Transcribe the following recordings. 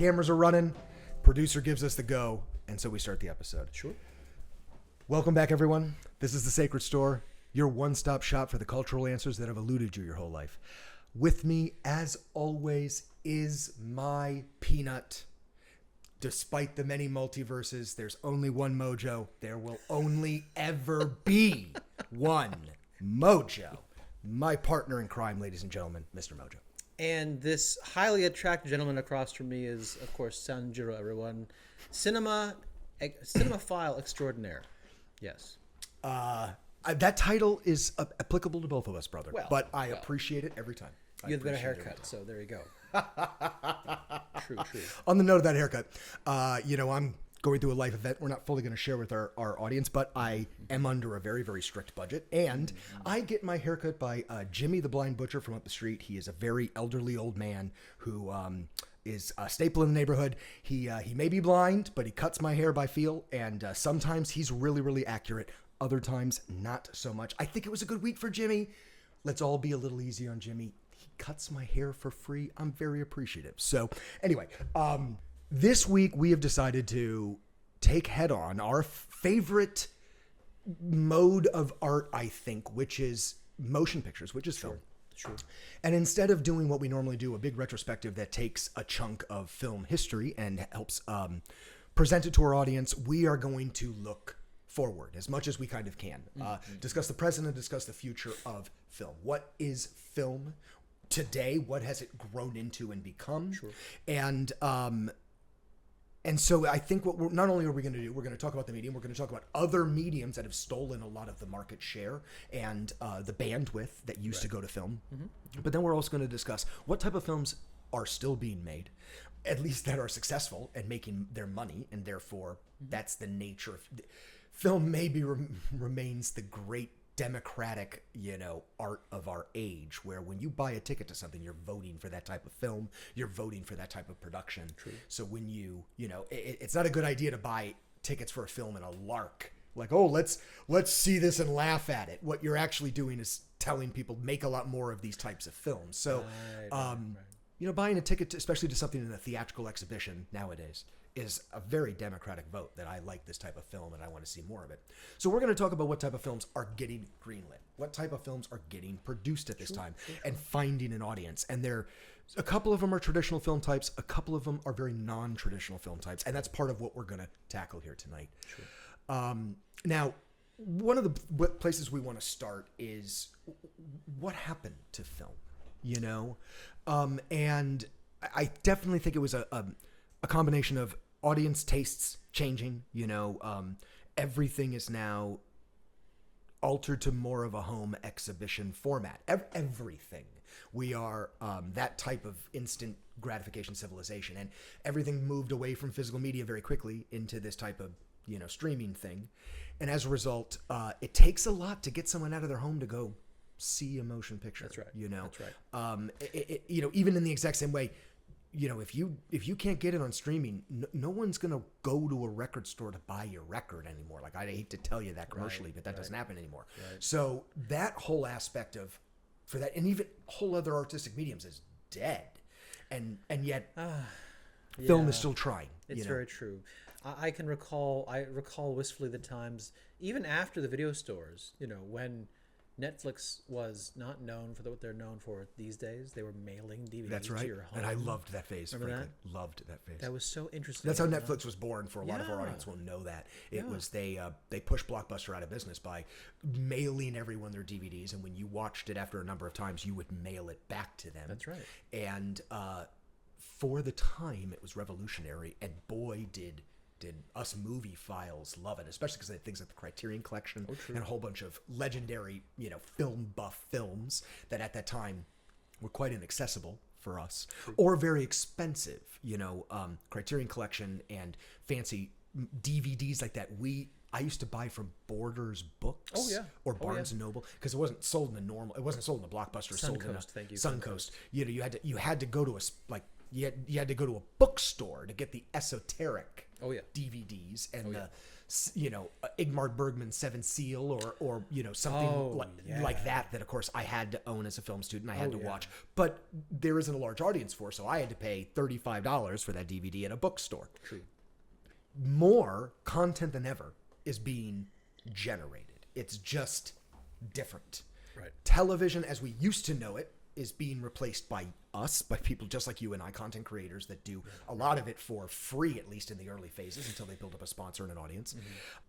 cameras are running, producer gives us the go, and so we start the episode. Sure. Welcome back, everyone. This is The Sacred Store, your one-stop shop for the cultural answers that have eluded you your whole life. With me, as always, is my peanut. Despite the many multiverses, there's only one Mojo. There will only ever be one Mojo. My partner in crime, ladies and gentlemen, Mr. Mojo. And this highly attractive gentleman across from me is, of course, Sanjiro, everyone. Cinemaphile extraordinaire. Yes. That title is applicable to both of us, brother. But I appreciate it every time. You have a better haircut, so there you go. True. On the note of that haircut, I'm going through a life event we're not fully going to share with our audience, but I am under a very, very strict budget. And I get my haircut by Jimmy the Blind Butcher from up the street. He is a very elderly old man who is a staple in the neighborhood. He may be blind, but he cuts my hair by feel. And sometimes he's really, really accurate. Other times, not so much. I think it was a good week for Jimmy. Let's all be a little easy on Jimmy. He cuts my hair for free. I'm very appreciative. So anyway, this week we have decided to take head on our favorite mode of art, I think, which is motion pictures, which is film. Sure. And instead of doing what we normally do, a big retrospective that takes a chunk of film history and helps present it to our audience, we are going to look forward as much as we kind of can. Discuss the present and discuss the future of film. What is film today? What has it grown into and become? Sure. And so I think what not only are we going to do, we're going to talk about the medium, we're going to talk about other mediums that have stolen a lot of the market share and the bandwidth that used to go to film. But then we're also going to discuss what type of films are still being made, at least that are successful and making their money, and therefore that's the nature of film. Maybe remains the great democratic, art of our age, where when you buy a ticket to something, you're voting for that type of film, you're voting for that type of production. True. So when it's not a good idea to buy tickets for a film and a lark, like, oh, let's see this and laugh at it. What you're actually doing is telling people make a lot more of these types of films. So, right. Buying a ticket, especially to something in a theatrical exhibition nowadays, is a very democratic vote that I like this type of film and I want to see more of it. So we're going to talk about what type of films are getting greenlit, what type of films are getting produced at this time, and finding an audience. And a couple of them are traditional film types, a couple of them are very non-traditional film types, and that's part of what we're going to tackle here tonight. Sure. Now, one of the places we want to start is what happened to film, and I definitely think it was a combination of audience tastes changing. Everything is now altered to more of a home exhibition format. Everything. We are that type of instant gratification civilization, and everything moved away from physical media very quickly into this type of streaming thing. And as a result, it takes a lot to get someone out of their home to go see a motion picture. That's right. That's right. Even in the exact same way, if you can't get it on streaming, no one's going to go to a record store to buy your record anymore. Like, I hate to tell you that commercially, but that doesn't happen anymore. Right. So that whole aspect for that, and even whole other artistic mediums, is dead. And yet film is still trying. It's very true. I recall wistfully the times, even after the video stores, when Netflix was not known for what they're known for these days. They were mailing DVDs to your home. And I loved that phase. Remember frankly. Loved that phase. That was so interesting. That's how Netflix was born. For a lot of our audience will know that. It was they pushed Blockbuster out of business by mailing everyone their DVDs, and when you watched it after a number of times, you would mail it back to them. That's right. And for the time, it was revolutionary, and boy, did us movie files love it, especially because they had things like the Criterion Collection and a whole bunch of legendary, film buff films that at that time were quite inaccessible for us or very expensive. Criterion Collection and fancy DVDs like that. I used to buy from Borders Books or Barnes and Noble because it wasn't sold in it wasn't sold in the Blockbuster. Suncoast. You had to go to you had to go to a bookstore to get the esoteric DVDs and Ingmar Bergman's Seven Seal or something Oh, like yeah. that of course I had to own as a film student. I had to yeah. watch, but there isn't a large audience for, so I had to pay $35 for that DVD at a bookstore. True. More content than ever is being generated. It's just different. Right. Television as we used to know it is being replaced by us, by people just like you and I, content creators that do a lot of it for free, at least in the early phases until they build up a sponsor and an audience.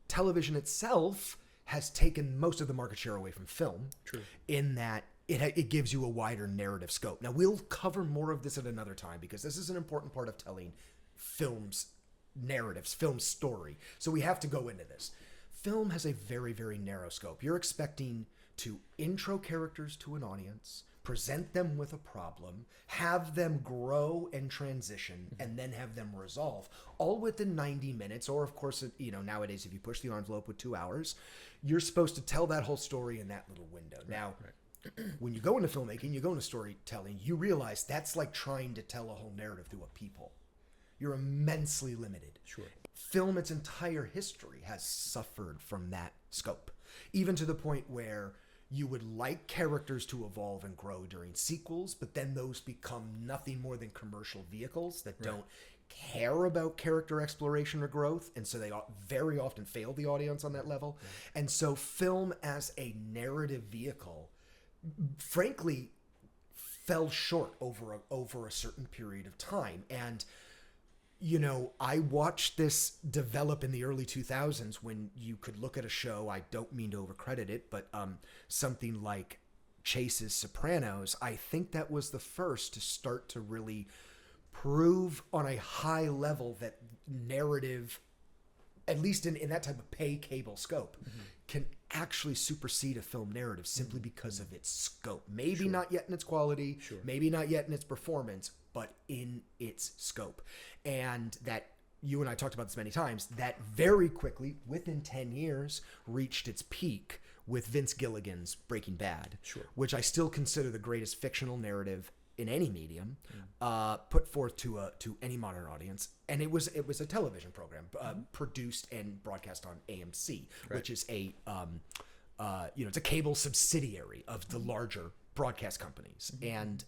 Television itself has taken most of the market share away from film. True. In that it gives you a wider narrative scope. Now, we'll cover more of this at another time because this is an important part of telling film's narratives, film story. So we have to go into this. Film has a very, very narrow scope. You're expecting to intro characters to an audience, present them with a problem, have them grow and transition, and then have them resolve, all within 90 minutes. Or, of course, nowadays, if you push the envelope with 2 hours, you're supposed to tell that whole story in that little window. Now, when you go into filmmaking, you go into storytelling, you realize that's like trying to tell a whole narrative through a people. You're immensely limited. Sure. Film, its entire history, has suffered from that scope, even to the point where you would like characters to evolve and grow during sequels, but then those become nothing more than commercial vehicles that don't care about character exploration or growth, and so they very often fail the audience on that level. And so film as a narrative vehicle, frankly, fell short over a certain period of time. And I watched this develop in the early 2000s when you could look at a show, I don't mean to overcredit it, but something like Chase's Sopranos. I think that was the first to start to really prove on a high level that narrative, at least in that type of pay cable scope, can actually supersede a film narrative simply because of its scope. Maybe not yet in its quality, maybe not yet in its performance, but in its scope. And that, you and I talked about this many times, that very quickly, within 10 years, reached its peak with Vince Gilligan's Breaking Bad, which I still consider the greatest fictional narrative in any medium, put forth to any modern audience. And it was a television program produced and broadcast on AMC, which is it's a cable subsidiary of the larger broadcast companies. And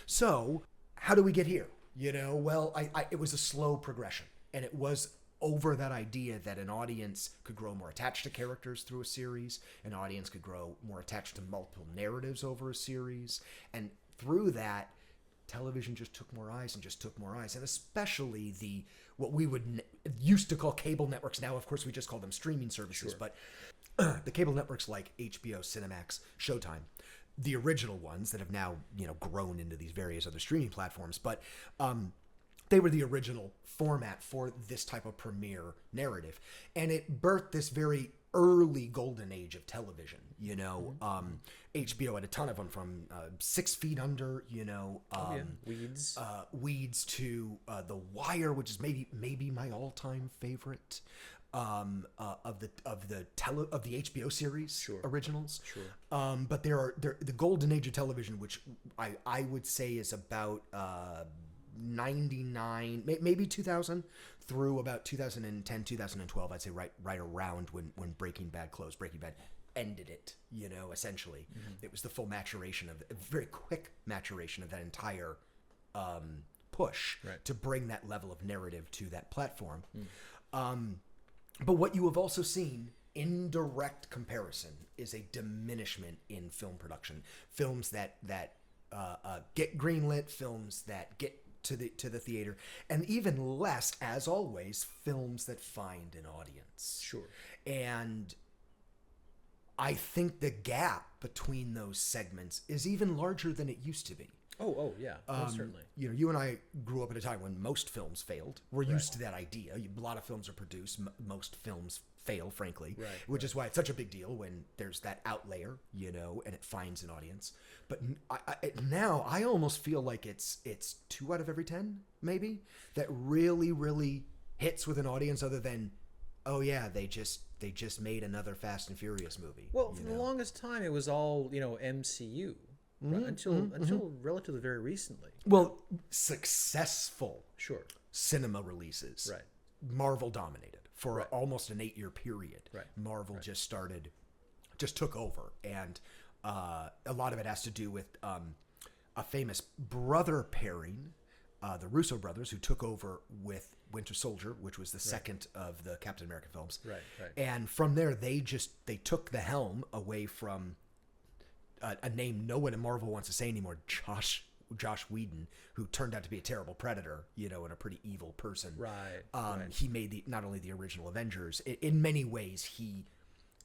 so how do we get here? Well, it was a slow progression, and it was over that idea that an audience could grow more attached to characters through a series, an audience could grow more attached to multiple narratives over a series, and through that, television just took more eyes, and especially what we would used to call cable networks. Now, of course, we just call them streaming services, but the cable networks like HBO, Cinemax, Showtime, the original ones that have now grown into these various other streaming platforms, but they were the original format for this type of premiere narrative, and it birthed this very early golden age of television. HBO had a ton of them, from 6 Feet Under, Weeds to The Wire, which is maybe my all-time favorite of the HBO series originals. But there the golden age of television, which I would say is about 99, maybe 2000 through about 2010, 2012. I'd say right around when Breaking Bad closed. Breaking Bad ended it, essentially. It was the full maturation a very quick maturation of that entire push to bring that level of narrative to that platform. But what you have also seen in direct comparison is a diminishment in film production. Films that get greenlit, films that get to the theater, and even less, as always, films that find an audience. And I think the gap between those segments is even larger than it used to be. Oh yeah, certainly. You and I grew up at a time when most films failed. We're used to that idea. A lot of films are produced. Most films fail, frankly, which is why it's such a big deal when there's that outlayer, and it finds an audience. But now I almost feel like it's 2 out of every 10, maybe, that really, really hits with an audience, other than, oh yeah, they just made another Fast and Furious movie. Well, for the longest time, it was all MCU. Until relatively very recently. Well, successful Sure. cinema releases. Right. Marvel dominated for Right. almost an 8-year period. Right. Marvel just took over, and a lot of it has to do with a famous brother pairing, the Russo brothers, who took over with Winter Soldier, which was the second of the Captain America films. Right. And from there, they took the helm away from a name no one in Marvel wants to say anymore, Josh Whedon, who turned out to be a terrible predator, and a pretty evil person. Right. He made not only the original Avengers, in many ways, he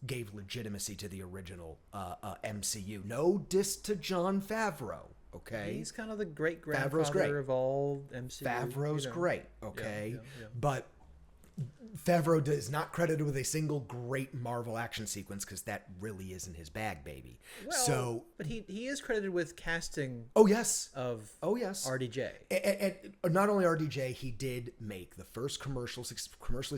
gave legitimacy to the original MCU. No diss to Jon Favreau, okay? He's kind of the great great. grandfather of all MCU. Favreau's great, okay? Yeah. But Favreau is not credited with a single great Marvel action sequence because that really isn't his bag, baby. Well, but he is credited with casting Oh yes. of Yes. RDJ. And not only RDJ, he did make the first commercially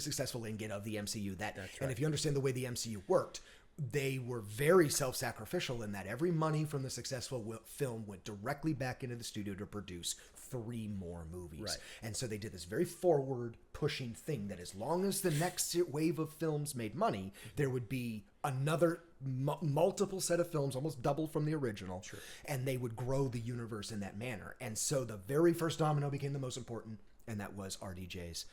successful ingot of the MCU. That's right. And if you understand the way the MCU worked, they were very self-sacrificial in that every money from the successful film went directly back into the studio to produce 3 more movies. Right. And so they did this very forward-pushing thing that as long as the next wave of films made money, there would be another multiple set of films, almost double from the original, and they would grow the universe in that manner. And so the very first domino became the most important, and that was RDJ's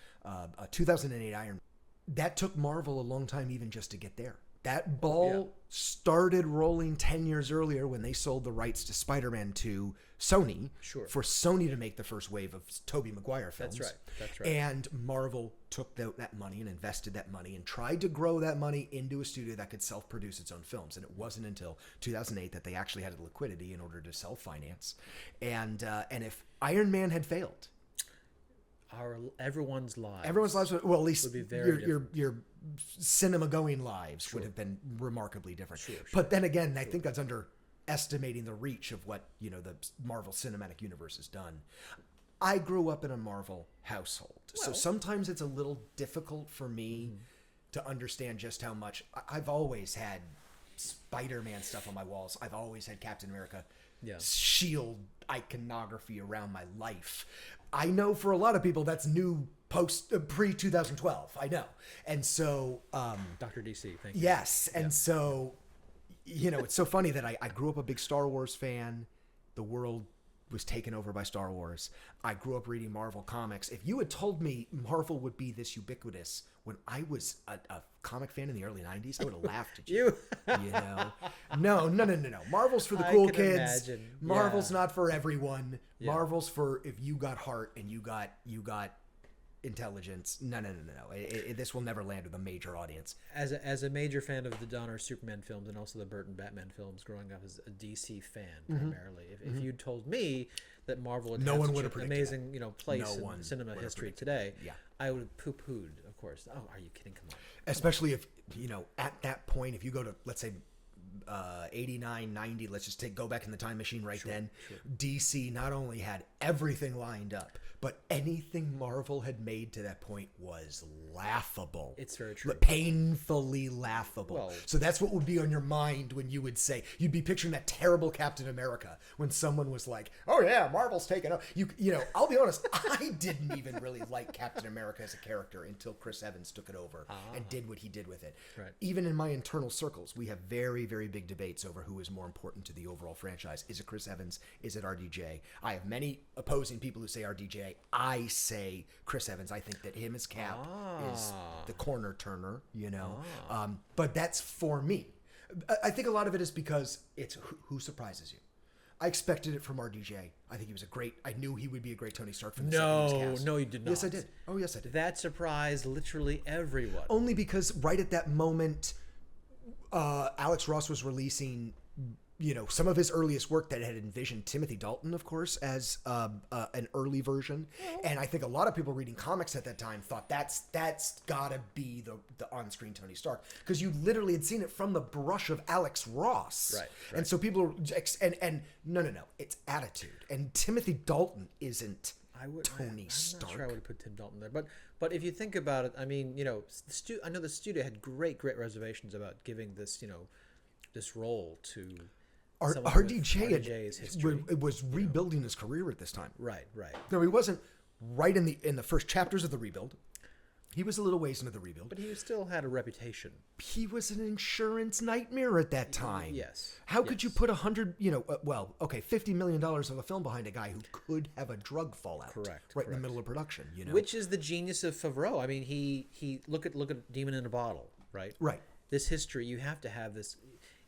2008 Iron Man. That took Marvel a long time even just to get there. That ball started rolling 10 years earlier when they sold the rights to Spider-Man to Sony for Sony to make the first wave of Tobey Maguire films. That's right. And Marvel took that money and invested that money and tried to grow that money into a studio that could self-produce its own films. And it wasn't until 2008 that they actually had the liquidity in order to self-finance. And if Iron Man had failed, Everyone's lives, well, at least would be very your cinema going lives would have been remarkably different. But then again, I think that's underestimating the reach of what the Marvel Cinematic Universe has done. I grew up in a Marvel household, so sometimes it's a little difficult for me to understand just how much. I've always had Spider-Man stuff on my walls. I've always had Captain America shield iconography around my life. I know for a lot of people that's new pre-2012. I know. And so Dr. DC, thank you. Yes. And so it's so funny that I grew up a big Star Wars fan. The world was taken over by Star Wars. I grew up reading Marvel comics. If you had told me Marvel would be this ubiquitous when I was a comic fan in the early 90s, I would have laughed at you. No. Marvel's for the cool kids. Imagine. Marvel's not for everyone. Marvel's for if you got heart and you got intelligence. No. This will never land with a major audience. As a major fan of the Donner Superman films and also the Burton Batman films, growing up as a DC fan primarily, if you told me that Marvel would have such an amazing place in cinema history today, I would have poo-pooed. Of course. Oh, are you kidding? Come on. Especially if at that point, if you go to let's say 89, 90, let's just go back in the time machine then. DC not only had everything lined up, but anything Marvel had made to that point was laughable. It's very true. Painfully laughable. Well, so that's what would be on your mind when you would say, you'd be picturing that terrible Captain America when someone was like, oh yeah, Marvel's taken up. I'll be honest, I didn't even really like Captain America as a character until Chris Evans took it over and did what he did with it. Right. Even in my internal circles, we have very, very big debates over who is more important to the overall franchise. Is it Chris Evans? Is it RDJ? I have many opposing people who say RDJ. I say Chris Evans. I think that him as Cap is the corner turner, but that's for me. I think a lot of it is because it's who surprises you. I expected it from RDJ. I think he was I knew he would be a great Tony Stark from the second he was cast. No, you did not. Yes, I did. Oh, yes, I did. That surprised literally everyone. Only because right at that moment, Alex Ross was releasing, some of his earliest work that had envisioned Timothy Dalton, of course, as an early version. And I think a lot of people reading comics at that time thought that's gotta be the on-screen Tony Stark, because you literally had seen it from the brush of Alex Ross. Right. And so people are, and no, it's attitude. And Timothy Dalton isn't Tony Stark. I'm not sure I would have put Tim Dalton there, but if you think about it, I mean, I know the studio had great reservations about giving this, this role to RDJ was rebuilding his career at this time. Right. No, he wasn't right in the first chapters of the rebuild. He was a little ways into the rebuild. But he still had a reputation. He was an insurance nightmare at that time. Yes. How could you put $50 million of a film behind a guy who could have a drug fallout? Correct. Right in the middle of production, you know? Which is the genius of Favreau. I mean, he look at Demon in a Bottle, right? Right. This history, you have to have this.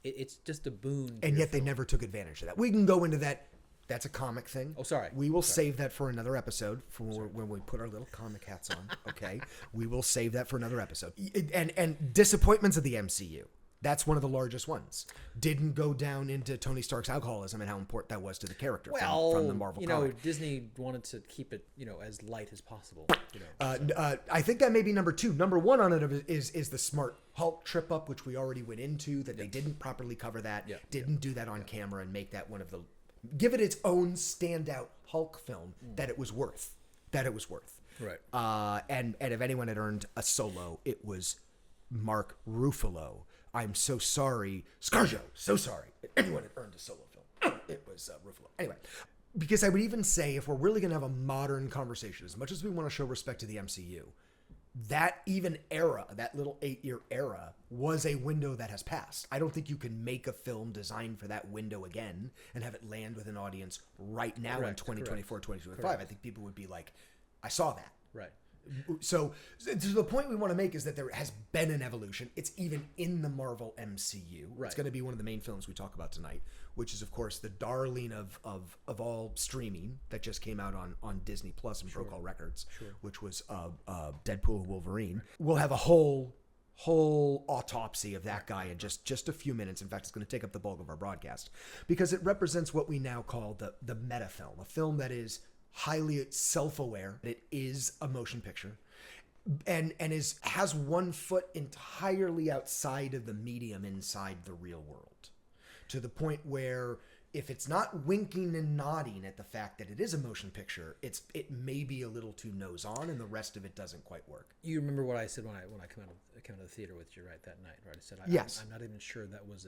It's just a boon. And yet they never took advantage of that. We can go into that. That's a comic thing. Oh, sorry. We will save that for another episode for when we put our little comic hats on. Okay, we will save that for another episode. And disappointments of the MCU. That's one of the largest ones. Didn't go down into Tony Stark's alcoholism and how important that was to the character from the Marvel comic. Disney wanted to keep it, as light as possible. I think that may be number 2. Number 1 on it is the smart Hulk trip up, which we already went into. That they didn't properly cover that. Didn't do that on camera and make that one of the. Give it its own standout Hulk film that it was worth. Right. And if anyone had earned a solo, it was Mark Ruffalo. I'm so sorry, ScarJo. So sorry. If anyone had earned a solo film, it was Ruffalo. Anyway, because I would even say if we're really going to have a modern conversation, as much as we want to show respect to the MCU, that even era, that little 8-year era, was a window that has passed. I don't think you can make a film designed for that window again and have it land with an audience right now in 2024, 2025. I think people would be like, I saw that. Right. So the point we want to make is that there has been an evolution. It's even in the Marvel MCU. Right. It's going to be one of the main films we talk about tonight, which is, of course, the darling of all streaming that just came out on Disney Plus and broke all records, which was Deadpool and Wolverine. Right. We'll have a whole autopsy of that guy in just a few minutes. In fact, it's going to take up the bulk of our broadcast because it represents what we now call the meta film, a film that is highly self-aware. It is a motion picture and has one foot entirely outside of the medium inside the real world, to the point where if it's not winking and nodding at the fact that it is a motion picture, it may be a little too nose on, and the rest of it doesn't quite work. You remember what I said when I came out of the theater with you, right, that night, right? I said, yes. I'm not even sure that was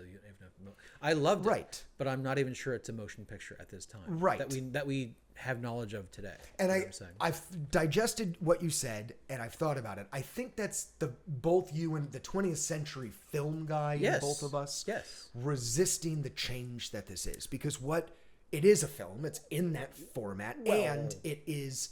I loved it, right, but I'm not even sure it's a motion picture at this time, right? That we have knowledge of today. And I've digested what you said, and I've thought about it. I think that's both you and the 20th century film guy, in both of us, resisting the change that this is, because it is a film. It's in that format, and it is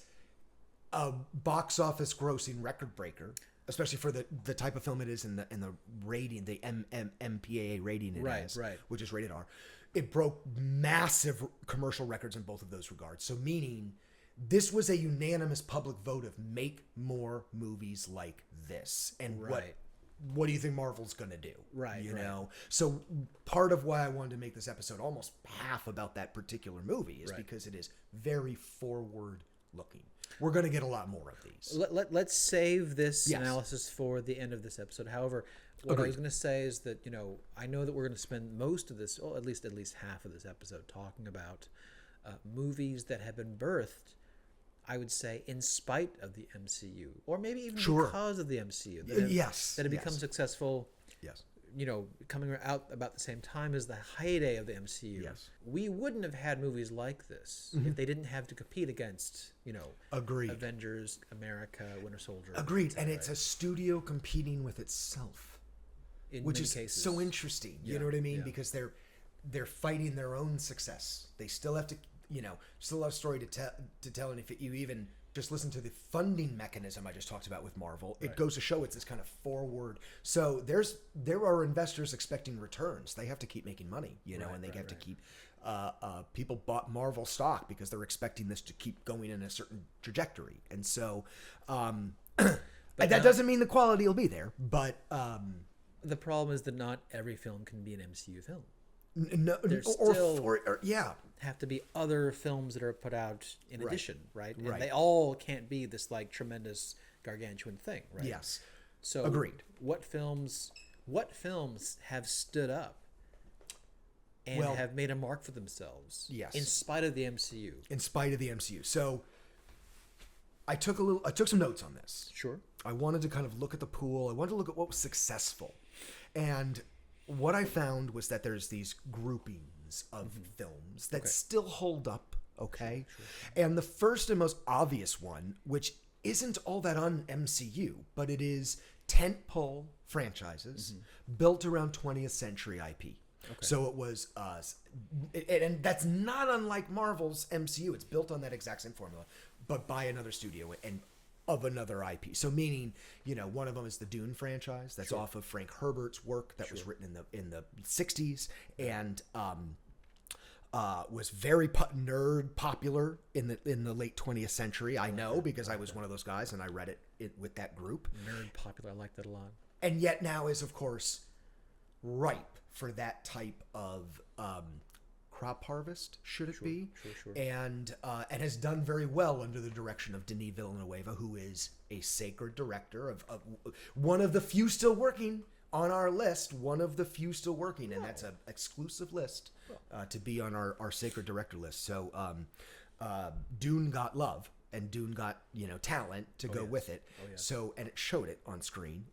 a box office grossing record breaker, especially for the type of film it is, and the rating, the MPAA rating it has, which is rated R. It broke massive commercial records in both of those regards. So meaning this was a unanimous public vote of make more movies like this. And what do you think Marvel's going to do? Right. You know? So part of why I wanted to make this episode almost half about that particular movie is because it is very forward looking. We're going to get a lot more of these. Let's save this analysis for the end of this episode. However, what I was going to say is that, I know that we're going to spend most of this, at least half of this episode, talking about movies that have been birthed, I would say, in spite of the MCU, or maybe even because of the MCU. That have become successful. Yes. Coming out about the same time as the heyday of the MCU. Yes. We wouldn't have had movies like this if they didn't have to compete against, Agreed. Avengers, America, Winter Soldier. Agreed. And it's a studio competing with itself. Which is cases. So interesting. You know what I mean? Yeah. Because they're fighting their own success. They still have to, still have a story to tell. And if you even just listen to the funding mechanism I just talked about with Marvel, it goes to show it's this kind of forward. So there are investors expecting returns. They have to keep making money, and they have to keep. People bought Marvel stock because they're expecting this to keep going in a certain trajectory, and so that doesn't mean the quality will be there, but. The problem is that not every film can be an MCU film. No, There's still have to be other films that are put out in addition, right? And they all can't be this tremendous gargantuan thing, right? Yes. So agreed. What films have stood up and have made a mark for themselves? Yes. In spite of the MCU. In spite of the MCU. So I took some notes on this. Sure. I wanted to kind of look at the pool. I wanted to look at what was successful. And what I found was that there's these groupings of films that still hold up, okay? Sure. And the first and most obvious one, which isn't all that on MCU, but it is tentpole franchises built around 20th century IP. Okay. So it was, and that's not unlike Marvel's MCU. It's built on that exact same formula, but by another studio and of another IP. So meaning, one of them is the Dune franchise. That's off of Frank Herbert's work that was written in the 60s and was very nerd popular in the late 20th century. I know because I was one of those guys and I read it with that group. Nerd popular, I like that a lot. And yet now is of course ripe for that type of crop harvest, should it be? Sure. And has done very well under the direction of Denis Villeneuve, who is a sacred director of one of the few still working on our list, and that's an exclusive list to be on our sacred director list. So Dune got love, and Dune got talent to go with it. Oh, yes. So and it showed it on screen.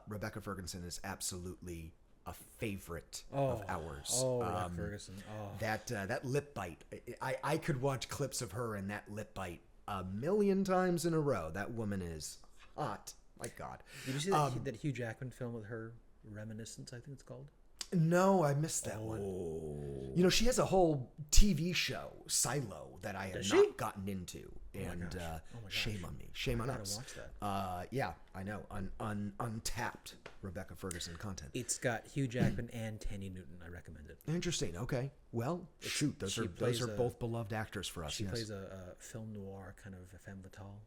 Rebecca Ferguson is absolutely a favorite of ours. Rebecca Ferguson. That lip bite. I could watch clips of her and that lip bite a million times in a row. That woman is hot. My God. Did you see that Hugh Jackman film with her, Reminiscence, I think it's called? No, I missed that one. She has a whole TV show, Silo, that I have not gotten into. And shame on me. Shame on us. Watch that. Yeah, I know. Untapped Rebecca Ferguson content. It's got Hugh Jackman and Tanya Newton. I recommend it. Interesting. Okay. Well, shoot. Those are both beloved actors for us. She plays a film noir kind of femme fatale.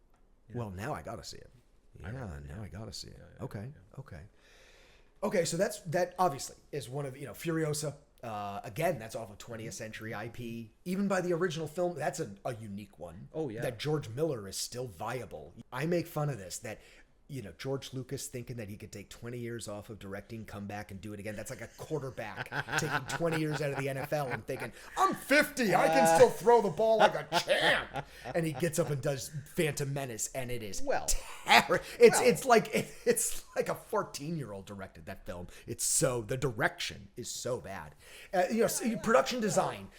Well, now I got to see it. Yeah, now I got to see it. Okay. Okay, so that obviously is one of Furiosa. Again, that's off of 20th century IP. Even by the original film, that's a unique one. Oh yeah, that George Miller is still viable. I make fun of this that. George Lucas thinking that he could take 20 years off of directing, come back and do it again. That's like a quarterback taking 20 years out of the NFL and thinking, I'm 50, I can still throw the ball like a champ. And he gets up and does Phantom Menace, and it is terrible. It's like a 14-year-old directed that film. The direction is so bad. Production design,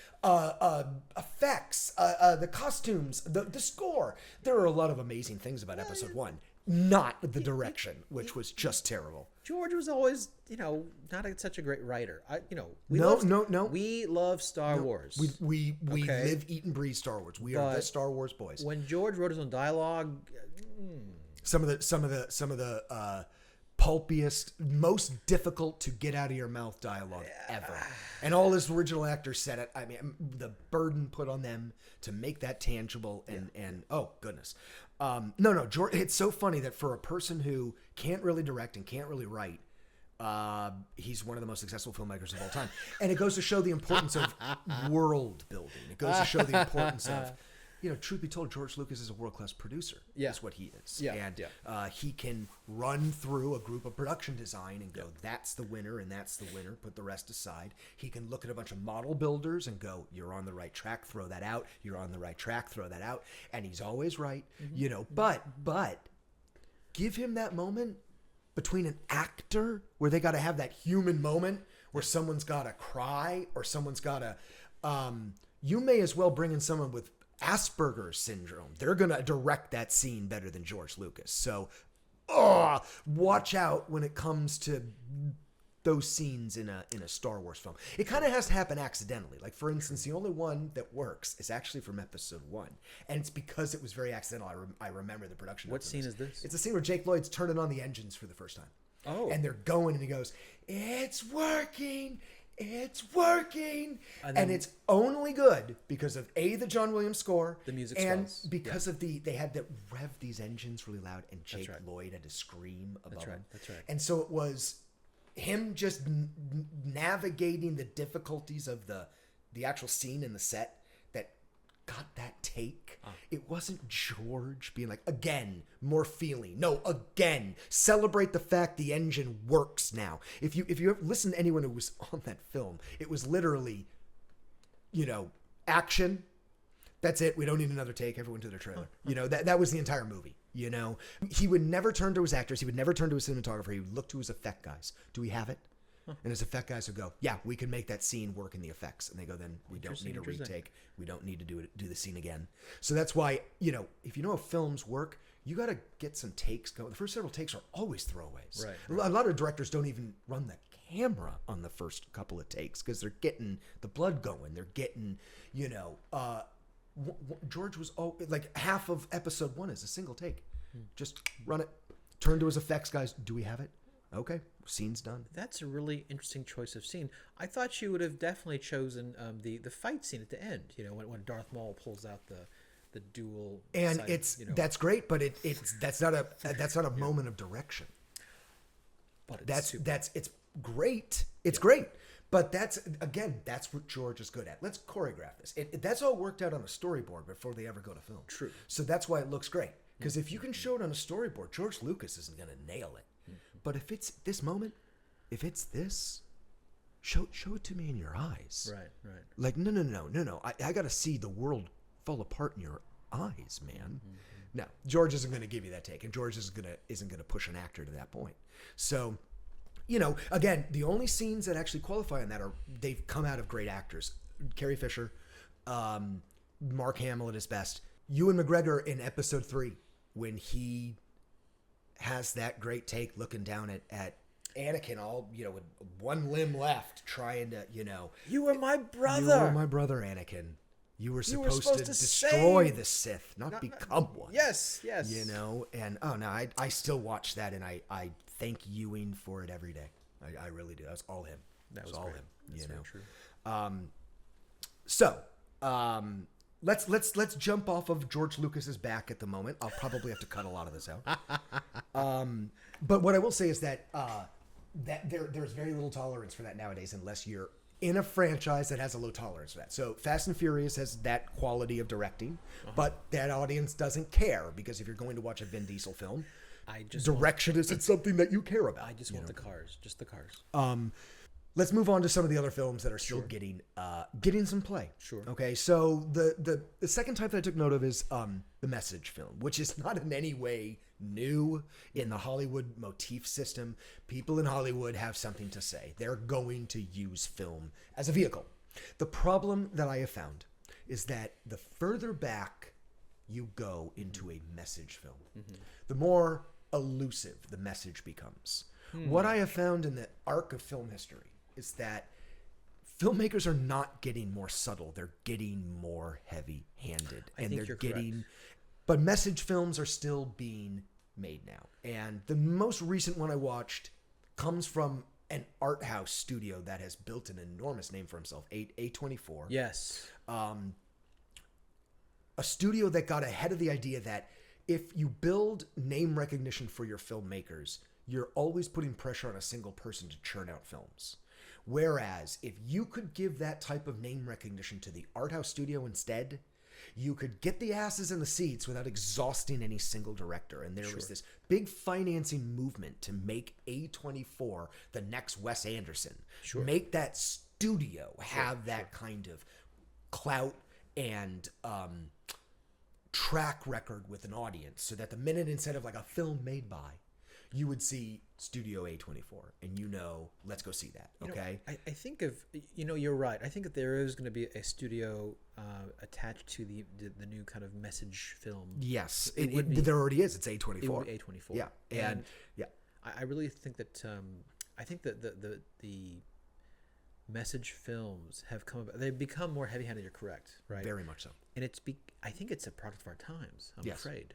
effects, the costumes, the score. There are a lot of amazing things about Episode 1. Not the direction, which was just terrible. George was always, not such a great writer. No. We love Star Wars. We live, eat, and breathe Star Wars. We are the Star Wars boys. When George wrote his own dialogue, some of the pulpiest, most difficult to get out of your mouth dialogue ever. And all his original actors said it. I mean, the burden put on them to make that tangible and oh goodness. No, George, it's so funny that for a person who can't really direct and can't really write, he's one of the most successful filmmakers of all time. And it goes to show the importance of world building. It goes to show the importance of, truth be told, George Lucas is a world-class producer. Yeah. That's what he is. Yeah. And he can run through a group of production design and go, that's the winner and that's the winner, put the rest aside. He can look at a bunch of model builders and go, you're on the right track, throw that out. You're on the right track, throw that out. And he's always right, but give him that moment between an actor where they got to have that human moment where someone's got to cry or someone's got to, you may as well bring in someone with Asperger's syndrome. They're going to direct that scene better than George Lucas. So, watch out when it comes to those scenes in a Star Wars film. It kind of has to happen accidentally. Like, for instance, the only one that works is actually from Episode 1. And it's because it was very accidental. I remember the production. What scene is this? It's a scene where Jake Lloyd's turning on the engines for the first time. Oh. And they're going, and he goes, it's working. It's working. And it's only good because of the John Williams score. The music and swells. Because of they had to rev these engines really loud, and Jake Lloyd had to scream above them. That's right. And so it was him just navigating the difficulties of the actual scene in the set that got that take. It wasn't George being like, again, more feeling. No, again, celebrate the fact the engine works now. If you ever listen to anyone who was on that film, it was literally, action. That's it. We don't need another take. Everyone to their trailer. That was the entire movie. He would never turn to his actors. He would never turn to his cinematographer. He would look to his effect guys. Do we have it? And his effect guys would go, yeah, we can make that scene work in the effects. And they go, then we don't need a retake. We don't need to do the scene again. So that's why, if you know how films work, you got to get some takes going. The first several takes are always throwaways. Right. A lot of directors don't even run the camera on the first couple of takes because they're getting the blood going. They're getting, George was like half of episode 1 is a single take. Just run it. Turn to his effects guys. Do we have it? Okay, scene's done. That's a really interesting choice of scene. I thought you would have definitely chosen the fight scene at the end. When Darth Maul pulls out the dual. And that's great, but that's not a moment of direction. But it's great. It's great. But that's what George is good at. Let's choreograph this. That's all worked out on a storyboard before they ever go to film. True. So that's why it looks great. Because if you can show it on a storyboard, George Lucas isn't going to nail it. But if it's this moment, if it's this, show it to me in your eyes. Right. Like, no. I got to see the world fall apart in your eyes, man. No, George isn't going to give you that take, and George isn't going to push an actor to that point. So, again, the only scenes that actually qualify on that are they've come out of great actors. Carrie Fisher, Mark Hamill at his best. Ewan McGregor in episode 3 when he has that great take looking down at Anakin all, with one limb left trying to, You were my brother. You were my brother, Anakin. You were supposed to destroy the Sith, not become one. Yes. And I still watch that and I thank Ewing for it every day. I really do. That's all him. That was all great. him. That's very true. Let's jump off of George Lucas's back at the moment. I'll probably have to cut a lot of this out. But what I will say is that there's very little tolerance for that nowadays unless you're in a franchise that has a low tolerance for that. So Fast and Furious has that quality of directing, but that audience doesn't care because if you're going to watch a Vin Diesel film, direction isn't something that you care about. I just want the cars, just the cars. Let's move on to some of the other films that are still getting some play. Sure. Okay, so the second type that I took note of is the message film, which is not in any way new in the Hollywood motif system. People in Hollywood have something to say. They're going to use film as a vehicle. The problem that I have found is that the further back you go into a message film, the more elusive the message becomes. What I have found in the arc of film history is that filmmakers are not getting more subtle. They're getting more heavy-handed. And they're getting... But message films are still being made now. And the most recent one I watched comes from an art house studio that has built an enormous name for himself, A24. Yes. A studio that got ahead of the idea that if you build name recognition for your filmmakers, you're always putting pressure on a single person to churn out films. Whereas if you could give that type of name recognition to the art house studio instead, you could get the asses in the seats without exhausting any single director. And there was this big financing movement to make A24 the next Wes Anderson. Make that studio have that kind of clout and track record with an audience so that the minute instead of like a film made by, you would see Studio A24 and let's go see that. Okay. I think you're right. I think that there is going to be a studio attached to the new kind of message film. Yes, there already is. It's A24. It would be A24. Yeah, and I really think that I think that the message films have they've become more heavy-handed. You're correct, right? Very much so. And I think it's a product of our times. I'm afraid,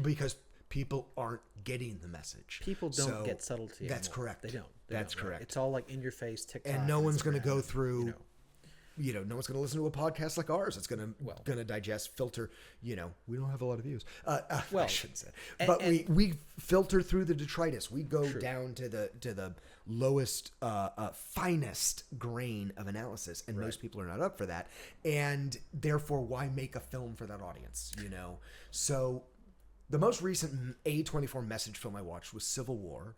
because people aren't getting the message. People don't get subtlety. That's anymore. correct. They don't. That's correct. Right? It's all like in your face TikTok. And no one's going to go through. No one's going to listen to a podcast like ours. It's going to digest, filter. We don't have a lot of views. I shouldn't say. But we filter through the detritus. We go down to the lowest, finest grain of analysis, and most people are not up for that. And therefore, why make a film for that audience? So. The most recent A24 message film I watched was Civil War,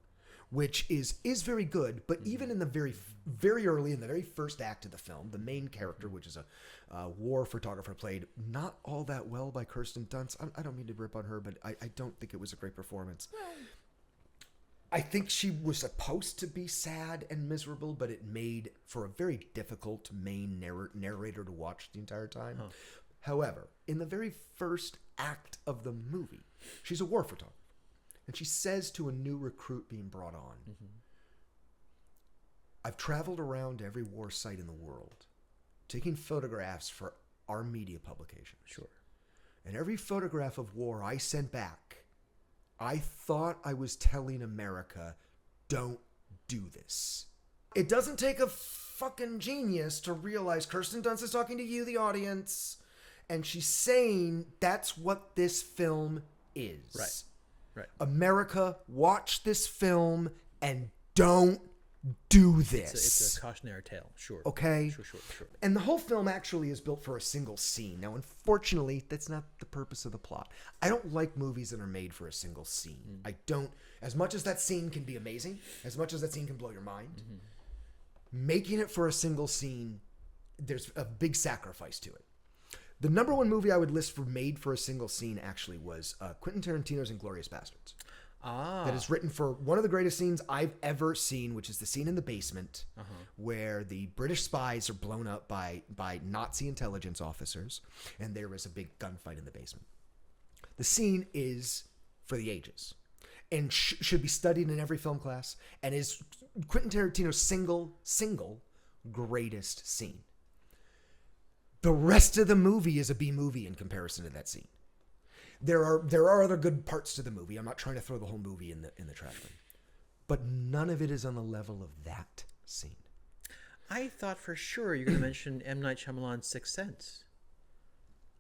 which is very good, but even in the very early, in the very first act of the film, the main character, which is a war photographer, played not all that well by Kirsten Dunst. I don't mean to rip on her, but I don't think it was a great performance. I think she was supposed to be sad and miserable, but it made for a very difficult main narrator to watch the entire time. However, in the very first act of the movie, she's a war photographer. And she says to a new recruit being brought on, I've traveled around every war site in the world, taking photographs for our media publications. Sure. And every photograph of war I sent back, I thought I was telling America, don't do this. It doesn't take a fucking genius to realize Kirsten Dunst is talking to you, the audience, and she's saying that's what this film is. Right. America, watch this film and don't do this. It's a cautionary tale. Sure. Okay? Sure. And the whole film actually is built for a single scene. Now, unfortunately, that's not the purpose of the plot. I don't like movies that are made for a single scene. I don't. As much as that scene can be amazing, as much as that scene can blow your mind, making it for a single scene, there's a big sacrifice to it. The number one movie I would list for made for a single scene actually was Quentin Tarantino's Inglourious Basterds. That is written for one of the greatest scenes I've ever seen, which is the scene in the basement where the British spies are blown up by Nazi intelligence officers, and there is a big gunfight in the basement. The scene is for the ages and should be studied in every film class, and is Quentin Tarantino's single greatest scene. The rest of the movie is a B movie in comparison to that scene. There are other good parts to the movie. I'm not trying to throw the whole movie in the trash bin, but none of it is on the level of that scene. I thought for sure you're going to mention M. Night Shyamalan's Sixth Sense.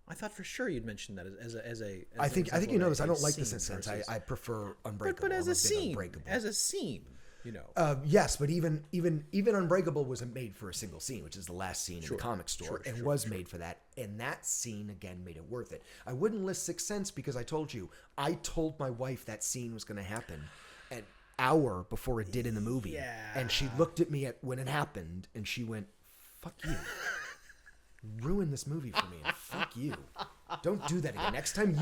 I thought for sure you'd mention that as a. I think you know this. I don't like the Sixth Sense. I prefer Unbreakable. But as I'm a scene, Unbreakable. as a scene, you know. Yes, but even Unbreakable wasn't made for a single scene, which is the last scene in the comic store, and was made for that. And that scene again made it worth it. I wouldn't list Sixth Sense because I told my wife that scene was going to happen an hour before it did in the movie, and she looked at me when it happened, and she went, "Fuck you." Ruin this movie for me, and fuck you. Don't do that again. Next time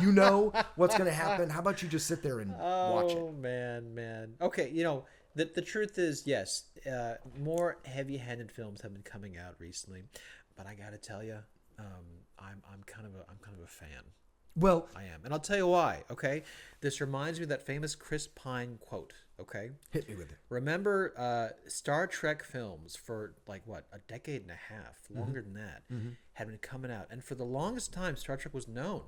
you know what's going to happen, how about you just sit there and watch it? Oh man. Okay, you know, the truth is, yes, more heavy-handed films have been coming out recently, but I got to tell you, I'm kind of a fan. Well, I am, and I'll tell you why. Okay, this reminds me of that famous Chris Pine quote. Okay, hit me with it. Remember, Star Trek films for like a decade and a half, longer than that, had been coming out, and for the longest time, Star Trek was known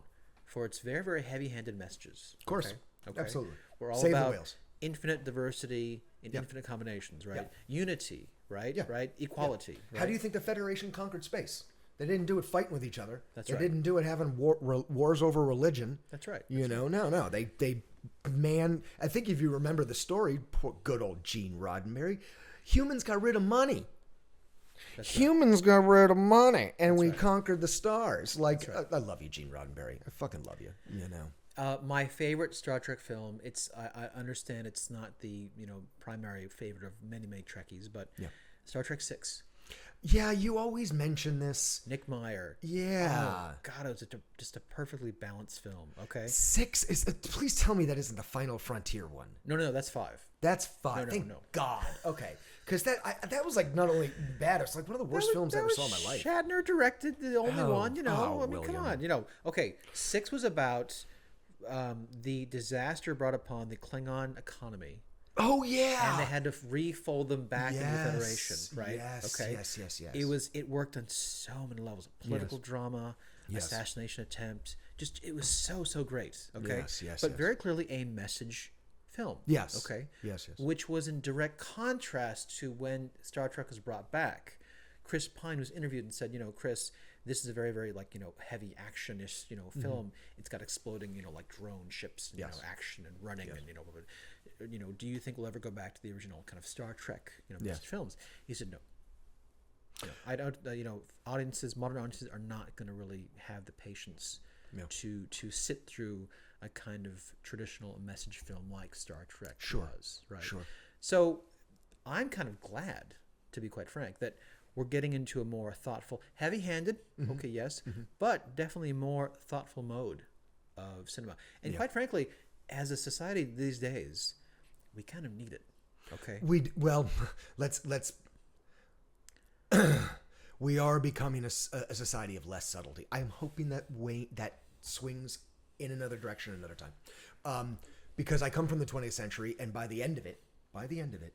for its very, very heavy-handed messages. Of course, okay? Absolutely. We're all Save the about whales. Infinite diversity in infinite combinations, right? Yep. Unity, right? Yeah. Right? Equality. Right? How do you think the Federation conquered space? They didn't do it fighting with each other. That's they right. didn't do it having wars over religion. That's right. No. They I think if you remember the story, poor good old Gene Roddenberry, humans got rid of money. Humans got rid of money, and we conquered the stars. Like, I love you, Gene Roddenberry. I fucking love you. You know. My favorite Star Trek film. I understand it's not the primary favorite of many Trekkies, but Star Trek 6. Yeah, you always mention this. Nick Meyer. Yeah. Oh, God, it was just a perfectly balanced film. Okay. 6 is. Please tell me that isn't the Final Frontier one. No, that's 5. That's 5. Thank God. Okay, because that was like not only bad, it's like one of the worst films I ever saw in my life. Shatner directed the only one. I mean, William. come on. Okay, 6 was about the disaster brought upon the Klingon economy. Oh yeah, and they had to refold them back into the Federation, right? Yes, okay. Yes. It worked on so many levels: political drama, assassination attempt. Just it was so great. Okay, but very clearly a message film. Yes. Okay. Yes. Which was in direct contrast to when Star Trek was brought back. Chris Pine was interviewed and said, Chris, this is a very, very heavy actionish, film. It's got exploding, like drone ships, and, action and running, and do you think we'll ever go back to the original kind of Star Trek, films? He said no. I don't. Audiences, modern audiences, are not going to really have the patience to sit through a kind of traditional message film like Star Trek was, right? Sure. So, I'm kind of glad, to be quite frank, that we're getting into a more thoughtful, heavy-handed, but definitely more thoughtful mode of cinema. And quite frankly, as a society these days, we kind of need it. Okay. we are becoming a society of less subtlety. I'm hoping that that swings in another direction another time, because I come from the 20th century, and by the end of it,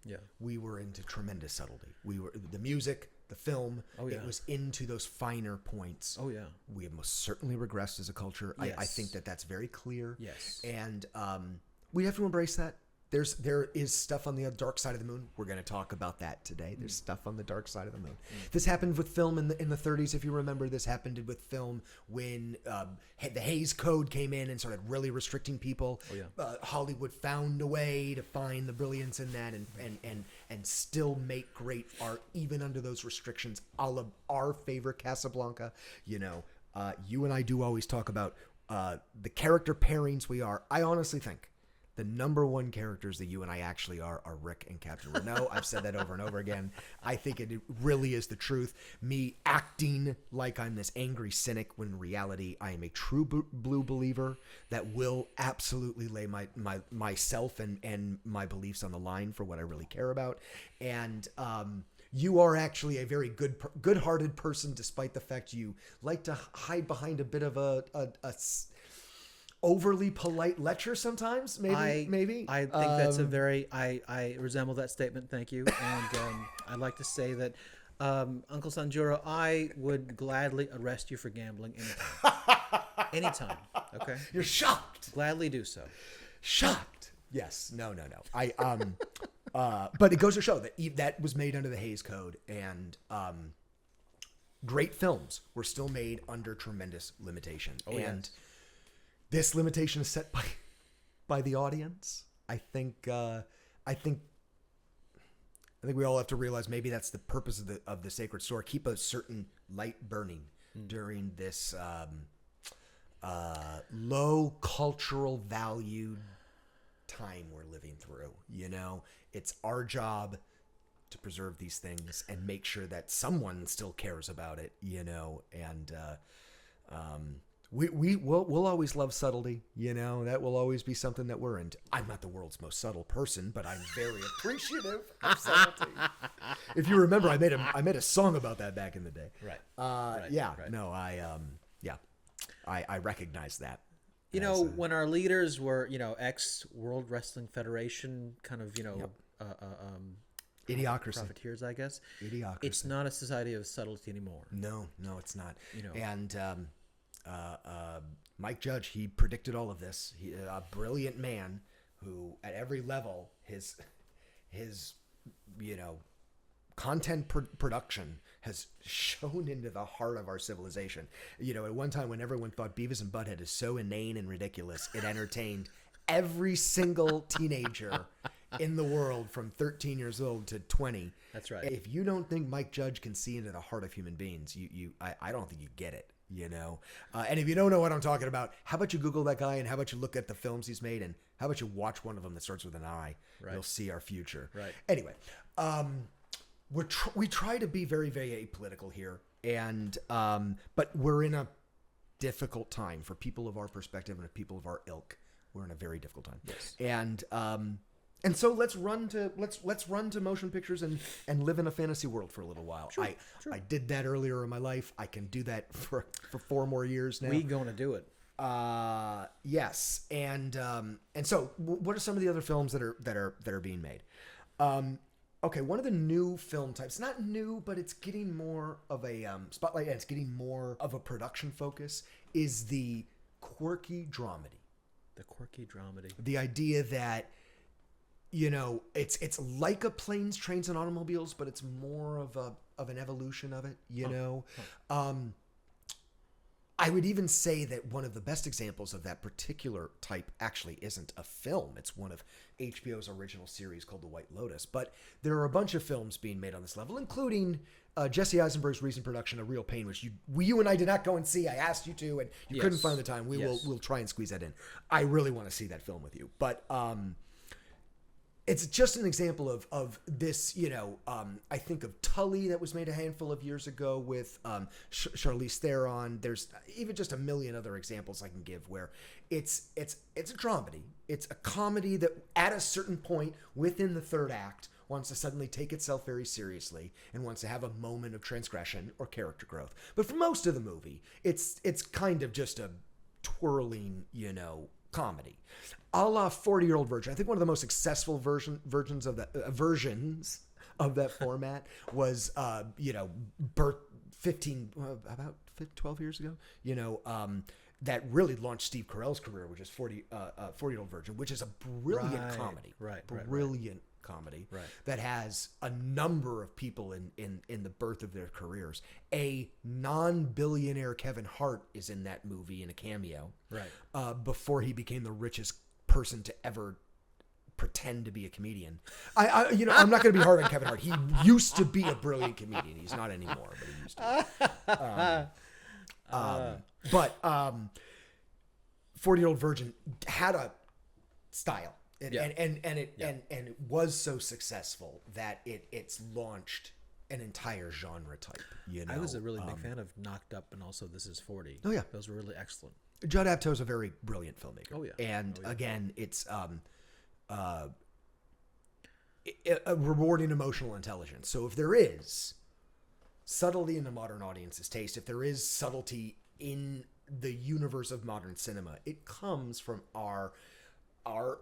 Yeah. we were into tremendous subtlety. We were the music, the film. Oh, yeah. It was into those finer points. Oh yeah. We have most certainly regressed as a culture. I Yes. think that that's very clear. Yes. And we have to embrace that. There is stuff on the dark side of the moon. We're going to talk about that today. There's stuff on the dark side of the moon. This happened with film in the 30s, if you remember. This happened with film when the Hays Code came in and started really restricting people. Oh, yeah. Hollywood found a way to find the brilliance in that and still make great art even under those restrictions. All of our favorite Casablanca. You and I do always talk about the character pairings we are. I honestly think the number one characters that you and I actually are Rick and Captain Renault. I've said that over and over again. I think it really is the truth. Me acting like I'm this angry cynic when in reality I am a true blue believer that will absolutely lay myself and my beliefs on the line for what I really care about. And you are actually a very good-hearted person, despite the fact you like to hide behind a bit of a overly polite lecture sometimes. Maybe I think that's a very I resemble that statement. Thank you. And I'd like to say that Uncle Sanjuro, I would gladly arrest you for gambling anytime. Anytime. Okay. You're shocked. Gladly do so. Shocked. Yes. No. But it goes to show that that was made under the Hays Code, and great films were still made under tremendous limitation. Oh, and yes. This limitation is set by the audience. I think we all have to realize maybe that's the purpose of the sacred store. Keep a certain light burning during this low cultural valued time we're living through. It's our job to preserve these things and make sure that someone still cares about it. And We'll always love subtlety, that will always be something that we're into. I'm not the world's most subtle person, but I'm very appreciative of subtlety. If you remember, I made a song about that back in the day. Right. Right. No, I recognize that. When our leaders were, ex World Wrestling Federation kind of, Idiocracy. profiteers, I guess. Idiocracy. It's not a society of subtlety anymore. No, it's not. And Mike Judge, he predicted all of this. He a brilliant man who, at every level, his content production has shown into the heart of our civilization. At one time when everyone thought Beavis and Butthead is so inane and ridiculous, it entertained every single teenager in the world from 13 years old to 20. That's right. If you don't think Mike Judge can see into the heart of human beings, I don't think you get it. And if you don't know what I'm talking about, how about you Google that guy, and how about you look at the films he's made, and how about you watch one of them that starts with an I? Right. You'll see our future. Right. Anyway, we try to be very, very apolitical here, and but we're in a difficult time for people of our perspective and people of our ilk. We're in a very difficult time. Yes. And so let's run to motion pictures and live in a fantasy world for a little while. Sure. I did that earlier in my life. I can do that for 4 more years now. We going to do it. Yes. And so what are some of the other films that are being made? Okay, one of the new film types, not new, but it's getting more of a spotlight, and it's getting more of a production focus, is the quirky dramedy. The quirky dramedy. The idea that it's like a planes, trains, and automobiles, but it's more of an evolution of it. I would even say that one of the best examples of that particular type actually isn't a film. It's one of HBO's original series called The White Lotus. But there are a bunch of films being made on this level, including Jesse Eisenberg's recent production, A Real Pain, which you and I did not go and see. I asked you to, and you couldn't find the time. We'll try and squeeze that in. I really want to see that film with you. But it's just an example of this, I think of Tully that was made a handful of years ago with Charlize Theron. There's even just a million other examples I can give where it's a dramedy. It's a comedy that at a certain point within the third act wants to suddenly take itself very seriously and wants to have a moment of transgression or character growth. But for most of the movie, it's kind of just a twirling, comedy. A la 40-Year-Old Virgin. I think one of the most successful versions of that format was, Bert 12 years ago, that really launched Steve Carell's career, which is 40-Year-Old Virgin, which is a brilliant comedy. Brilliant comedy that has a number of people in the birth of their careers. A non-billionaire Kevin Hart is in that movie in a cameo. Before he became the richest person to ever pretend to be a comedian. I'm not going to be hard on Kevin Hart. He used to be a brilliant comedian. He's not anymore, but he used to. But 40-Year-Old Virgin had a style, and it was so successful that it's launched an entire genre type. I was a really big fan of Knocked Up and also This Is 40. Oh yeah, those were really excellent. Judd Apatow's a very brilliant filmmaker. Oh yeah, and again, it's a rewarding emotional intelligence. So if there is subtlety in the modern audience's taste, if there is subtlety in the universe of modern cinema, it comes from our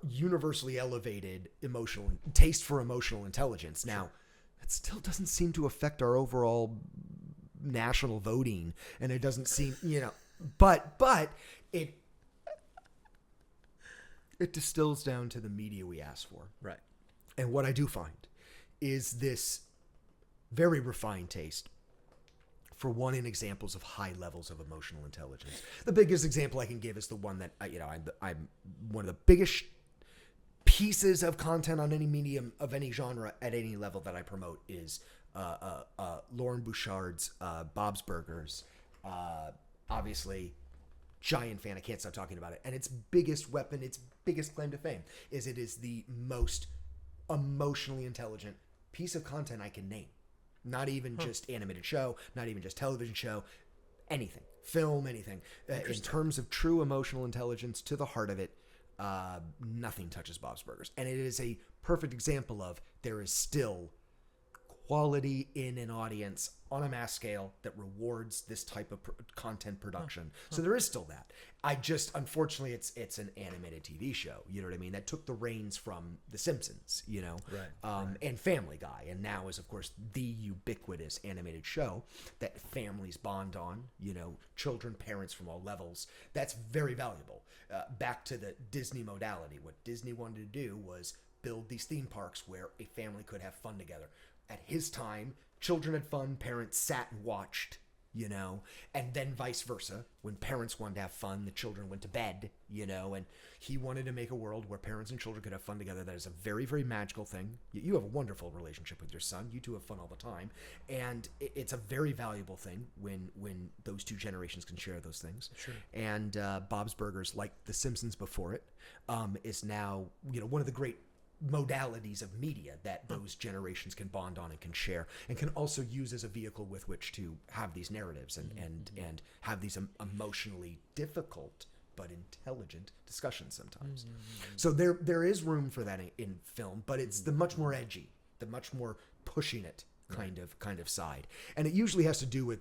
universally elevated emotional taste for emotional intelligence. Now, it still doesn't seem to affect our overall national voting, and it doesn't seem, but it distills down to the media we ask for. Right. And what I do find is this very refined taste for wanting examples of high levels of emotional intelligence. The biggest example I can give is the one that I'm one of the biggest pieces of content on any medium of any genre at any level that I promote is Lauren Bouchard's Bob's Burgers. Obviously, giant fan. I can't stop talking about it. And its biggest weapon, its biggest claim to fame, is it is the most emotionally intelligent piece of content I can name. Not even just animated show, not even just television show, anything, film, anything. In terms of true emotional intelligence to the heart of it, nothing touches Bob's Burgers. And it is a perfect example of there is still quality in an audience on a mass scale that rewards this type of content production. So there is still that. Unfortunately, it's an animated TV show. You know what I mean? That took the reins from The Simpsons, and Family Guy, and now is, of course, the ubiquitous animated show that families bond on, children, parents from all levels. That's very valuable. Back to the Disney modality. What Disney wanted to do was build these theme parks where a family could have fun together. At his time, children had fun, parents sat and watched, and then vice versa. When parents wanted to have fun, the children went to bed, and he wanted to make a world where parents and children could have fun together. That is a very, very magical thing. You have a wonderful relationship with your son. You two have fun all the time. And it's a very valuable thing when those two generations can share those things. Sure. And Bob's Burgers, like The Simpsons before it, is now, one of the great modalities of media that those generations can bond on and can share and can also use as a vehicle with which to have these narratives and have these emotionally difficult but intelligent discussions sometimes. So there is room for that in film, but it's the much more edgy, the much more pushing it kind of side. And it usually has to do with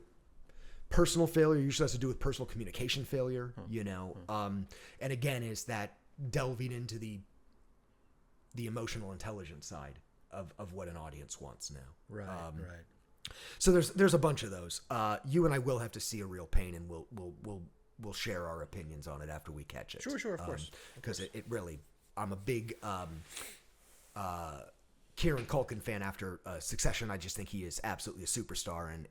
personal failure, usually has to do with personal communication failure, and again is that delving into the emotional intelligence side of what an audience wants now. Right. So there's a bunch of those. You and I will have to see A Real Pain, and we'll share our opinions on it after we catch it. Sure, of course. Because it really, I'm a big Kieran Culkin fan after Succession. I just think he is absolutely a superstar, and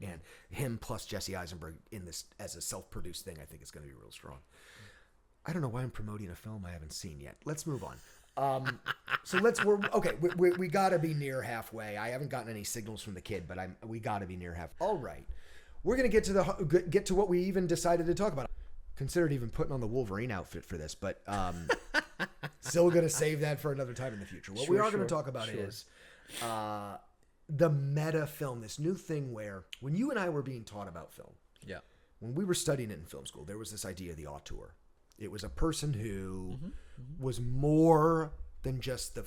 him plus Jesse Eisenberg in this as a self-produced thing, I think is going to be real strong. I don't know why I'm promoting a film I haven't seen yet. Let's move on. So we got to be near halfway. I haven't gotten any signals from the kid, but we got to be near half. All right. We're going to get to what we even decided to talk about. Considered even putting on the Wolverine outfit for this, but still going to save that for another time in the future. What we are going to talk about is the meta film, this new thing where when you and I were being taught about film, when we were studying it in film school, there was this idea of the auteur. It was a person who was more than just the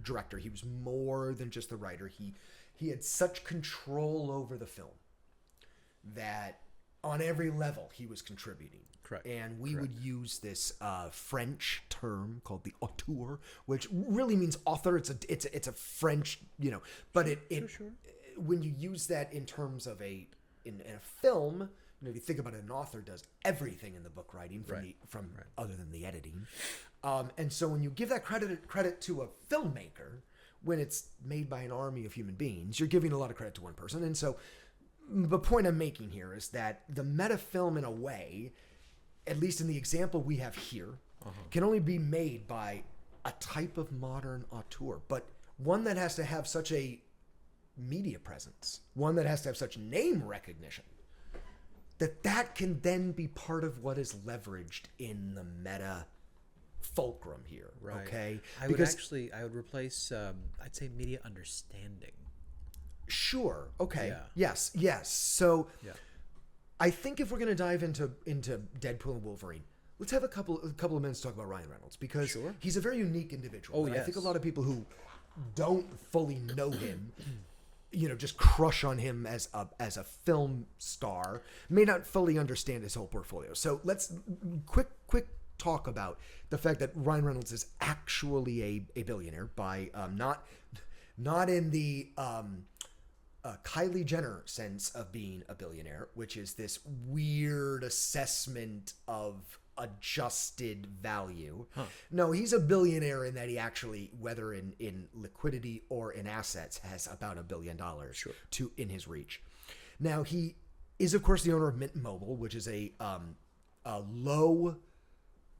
director. He was more than just the writer. He had such control over the film that on every level he was contributing. Correct. And we would use this French term called the auteur, which really means author. It's a French, but Sure. when you use that in terms of in a film, if you think about it, an author does everything in the book writing from other than the editing. And so when you give that credit to a filmmaker, when it's made by an army of human beings, you're giving a lot of credit to one person. And so the point I'm making here is that the meta film, in a way, at least in the example we have here, can only be made by a type of modern auteur, but one that has to have such a media presence, one that has to have such name recognition, that can then be part of what is leveraged in the meta fulcrum here. Right. Okay. I would replace, I'd say media understanding. Sure. Okay. Yeah. Yes. So Yeah. I think if we're going to dive into Deadpool and Wolverine, let's have a couple of minutes to talk about Ryan Reynolds, because he's a very unique individual. Oh, and yes. I think a lot of people who don't fully know him, just crush on him as a film star, may not fully understand his whole portfolio. So let's quick talk about the fact that Ryan Reynolds is actually a billionaire by not in the Kylie Jenner sense of being a billionaire, which is this weird assessment of adjusted value. No, he's a billionaire in that he actually, whether in liquidity or in assets, has about $1 billion in his reach. Now, he is, of course, the owner of Mint Mobile, which is a low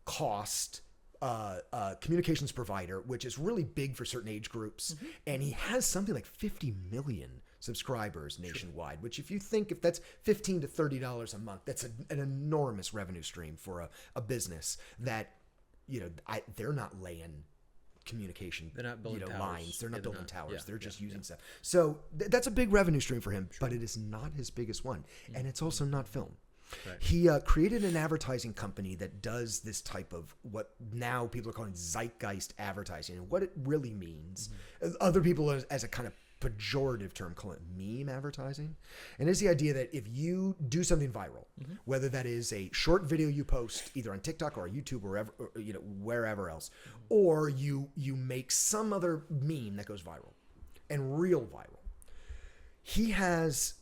cost communications provider, which is really big for certain age groups. And he has something like 50 million subscribers nationwide, which if that's $15 to $30 a month, that's an enormous revenue stream for a business that, they're not laying communication, They're not building towers. lines. They're not building towers. Yeah, they're just using stuff. So that's a big revenue stream for him, but it is not his biggest one. And it's also not film. Right. He created an advertising company that does this type of what now people are calling zeitgeist advertising. And what it really means, other people as a kind of pejorative term call it meme advertising. And it's the idea that if you do something viral, whether that is a short video you post either on TikTok or YouTube or wherever else, or you make some other meme that goes viral and real viral, he has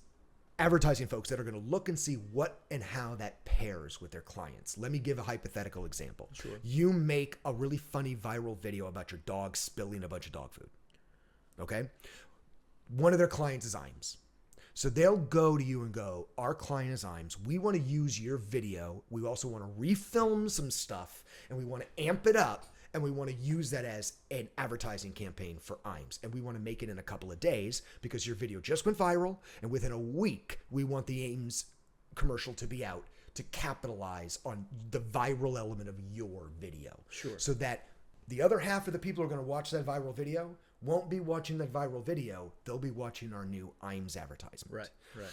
advertising folks that are going to look and see what and how that pairs with their clients. Let me give a hypothetical example. Sure. You make a really funny viral video about your dog spilling a bunch of dog food. Okay? One of their clients is IMES. So they'll go to you and go, our client is IMES. We want to use your video. We also want to refilm some stuff, and we want to amp it up, and we want to use that as an advertising campaign for IMES. And we want to make it in a couple of days because your video just went viral, and within a week, we want the IMES commercial to be out to capitalize on the viral element of your video. Sure. So that the other half of the people who are going to watch that viral video won't be watching that viral video. They'll be watching our new IMES advertisement. Right.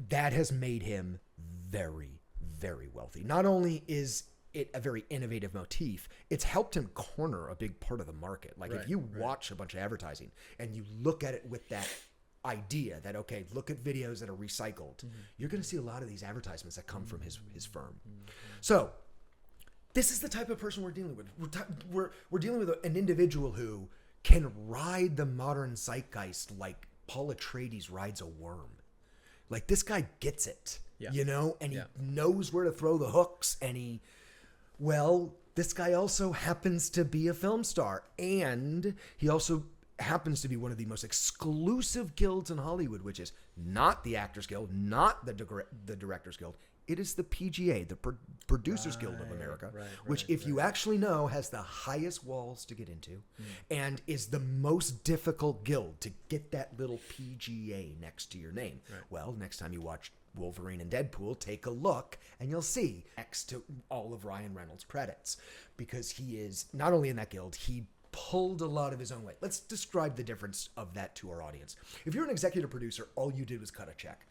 That has made him very, very wealthy. Not only is it a very innovative motif, it's helped him corner a big part of the market. Like if you watch a bunch of advertising and you look at it with that idea that, okay, look at videos that are recycled, you're going to see a lot of these advertisements that come from his firm. So this is the type of person we're dealing with. We're dealing with an individual who can ride the modern zeitgeist like Paul Atreides rides a worm. Like this guy gets it, and he knows where to throw the hooks. And this guy also happens to be a film star, and he also happens to be one of the most exclusive guilds in Hollywood, which is not the Actors Guild, not the Directors Guild. It is the PGA, the Producers Guild of America, which, if you actually know, has the highest walls to get into and is the most difficult guild to get that little PGA next to your name. Right. Well, next time you watch Wolverine and Deadpool, take a look and you'll see next to all of Ryan Reynolds' credits, because he is not only in that guild, he pulled a lot of his own weight. Let's describe the difference of that to our audience. If you're an executive producer, all you did was cut a check.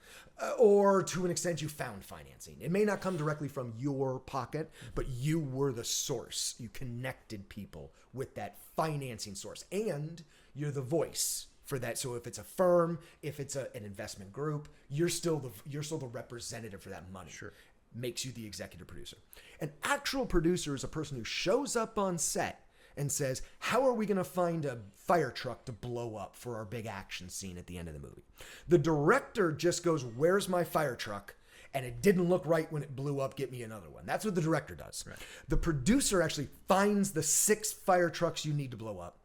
Or to an extent, you found financing. It may not come directly from your pocket, but you were the source. You connected people with that financing source. And you're the voice for that. So if it's a firm, if it's an investment group, you're still the representative for that money. Sure. Makes you the executive producer. An actual producer is a person who shows up on set and says, how are we going to find a fire truck to blow up for our big action scene at the end of the movie? The director just goes, where's my fire truck? And it didn't look right when it blew up. Get me another one. That's what the director does. Right. The producer actually finds the 6 fire trucks you need to blow up,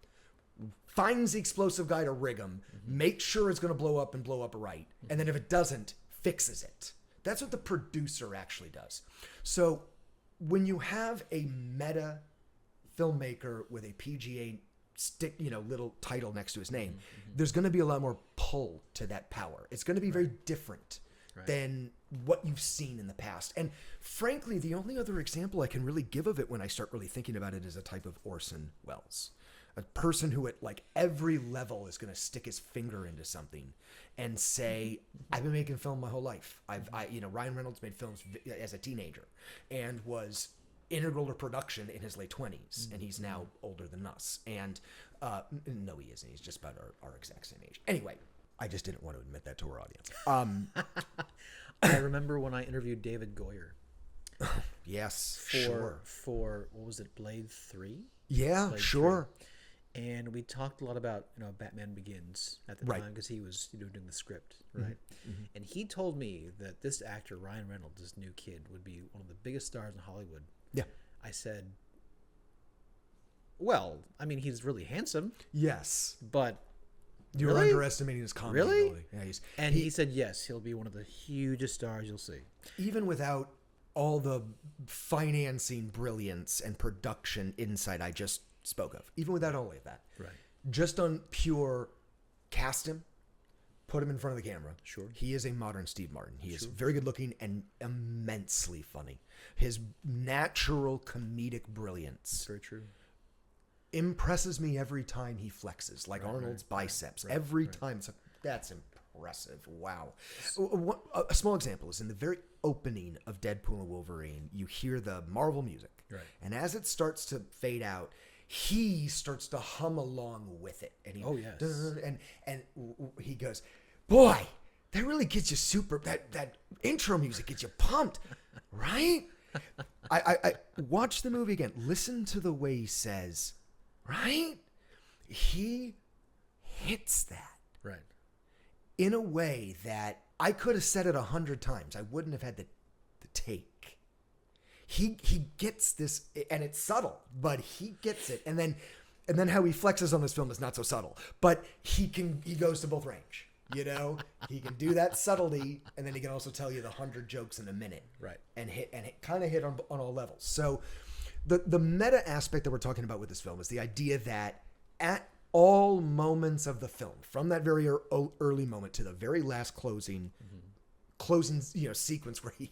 finds the explosive guy to rig them, makes sure it's going to blow up and blow up right. And then if it doesn't, fixes it. That's what the producer actually does. So when you have a meta filmmaker with a PGA little title next to his name, there's going to be a lot more pull to that power. It's going to be very different than what you've seen in the past. And frankly, the only other example I can really give of it when I start really thinking about it is a type of Orson Welles. A person who at like every level is going to stick his finger into something and say, I've been making film my whole life. Ryan Reynolds made films as a teenager and was integral to production in his late 20s, and he's now older than us. And no, he isn't. He's just about our exact same age. Anyway, I just didn't want to admit that to our audience. I remember when I interviewed David Goyer. Yes, for what was it, Blade 3? Yeah, Blade sure. 3. And we talked a lot about Batman Begins at the time because he was doing the script, right? Mm-hmm. And he told me that this actor Ryan Reynolds, this new kid, would be one of the biggest stars in Hollywood. Yeah. I said, well, I mean, he's really handsome. Yes. But you're underestimating his comedy ability. Yeah, he said, yes, he'll be one of the hugest stars you'll see. Even without all the financing brilliance and production insight I just spoke of, even without all of that. Right. Just on pure cast him, put him in front of the camera. Sure. He is a modern Steve Martin. He is very good looking and immensely funny. His natural comedic brilliance. Very true. Impresses me every time he flexes, like Arnold's biceps. Every time. So that's impressive. Wow. A small example is in the very opening of Deadpool and Wolverine, you hear the Marvel music. Right. And as it starts to fade out, he starts to hum along with it. And he, and he goes, boy, that really gets you that intro music gets you pumped, right? I watch the movie again. Listen to the way he says, right? He hits that. Right. In a way that I could have said it 100 times. I wouldn't have had the take. He gets this, and it's subtle, but he gets it. And then how he flexes on this film is not so subtle. But he goes to both range. He can do that subtlety, and then he can also tell you the 100 jokes in a minute. Right. And kind of hit on all levels. So the meta aspect that we're talking about with this film is the idea that at all moments of the film, from that very early moment to the very last closing sequence where he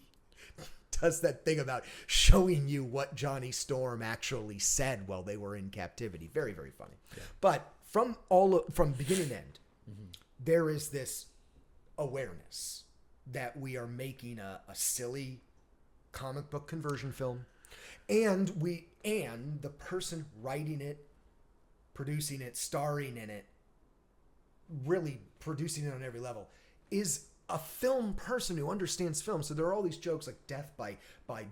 does that thing about showing you what Johnny Storm actually said while they were in captivity. Very, very funny. Yeah. But from beginning to end, there is this awareness that we are making a silly comic book conversion film, and the person writing it, producing it, starring in it, really producing it on every level, is a film person who understands film. So there are all these jokes like death by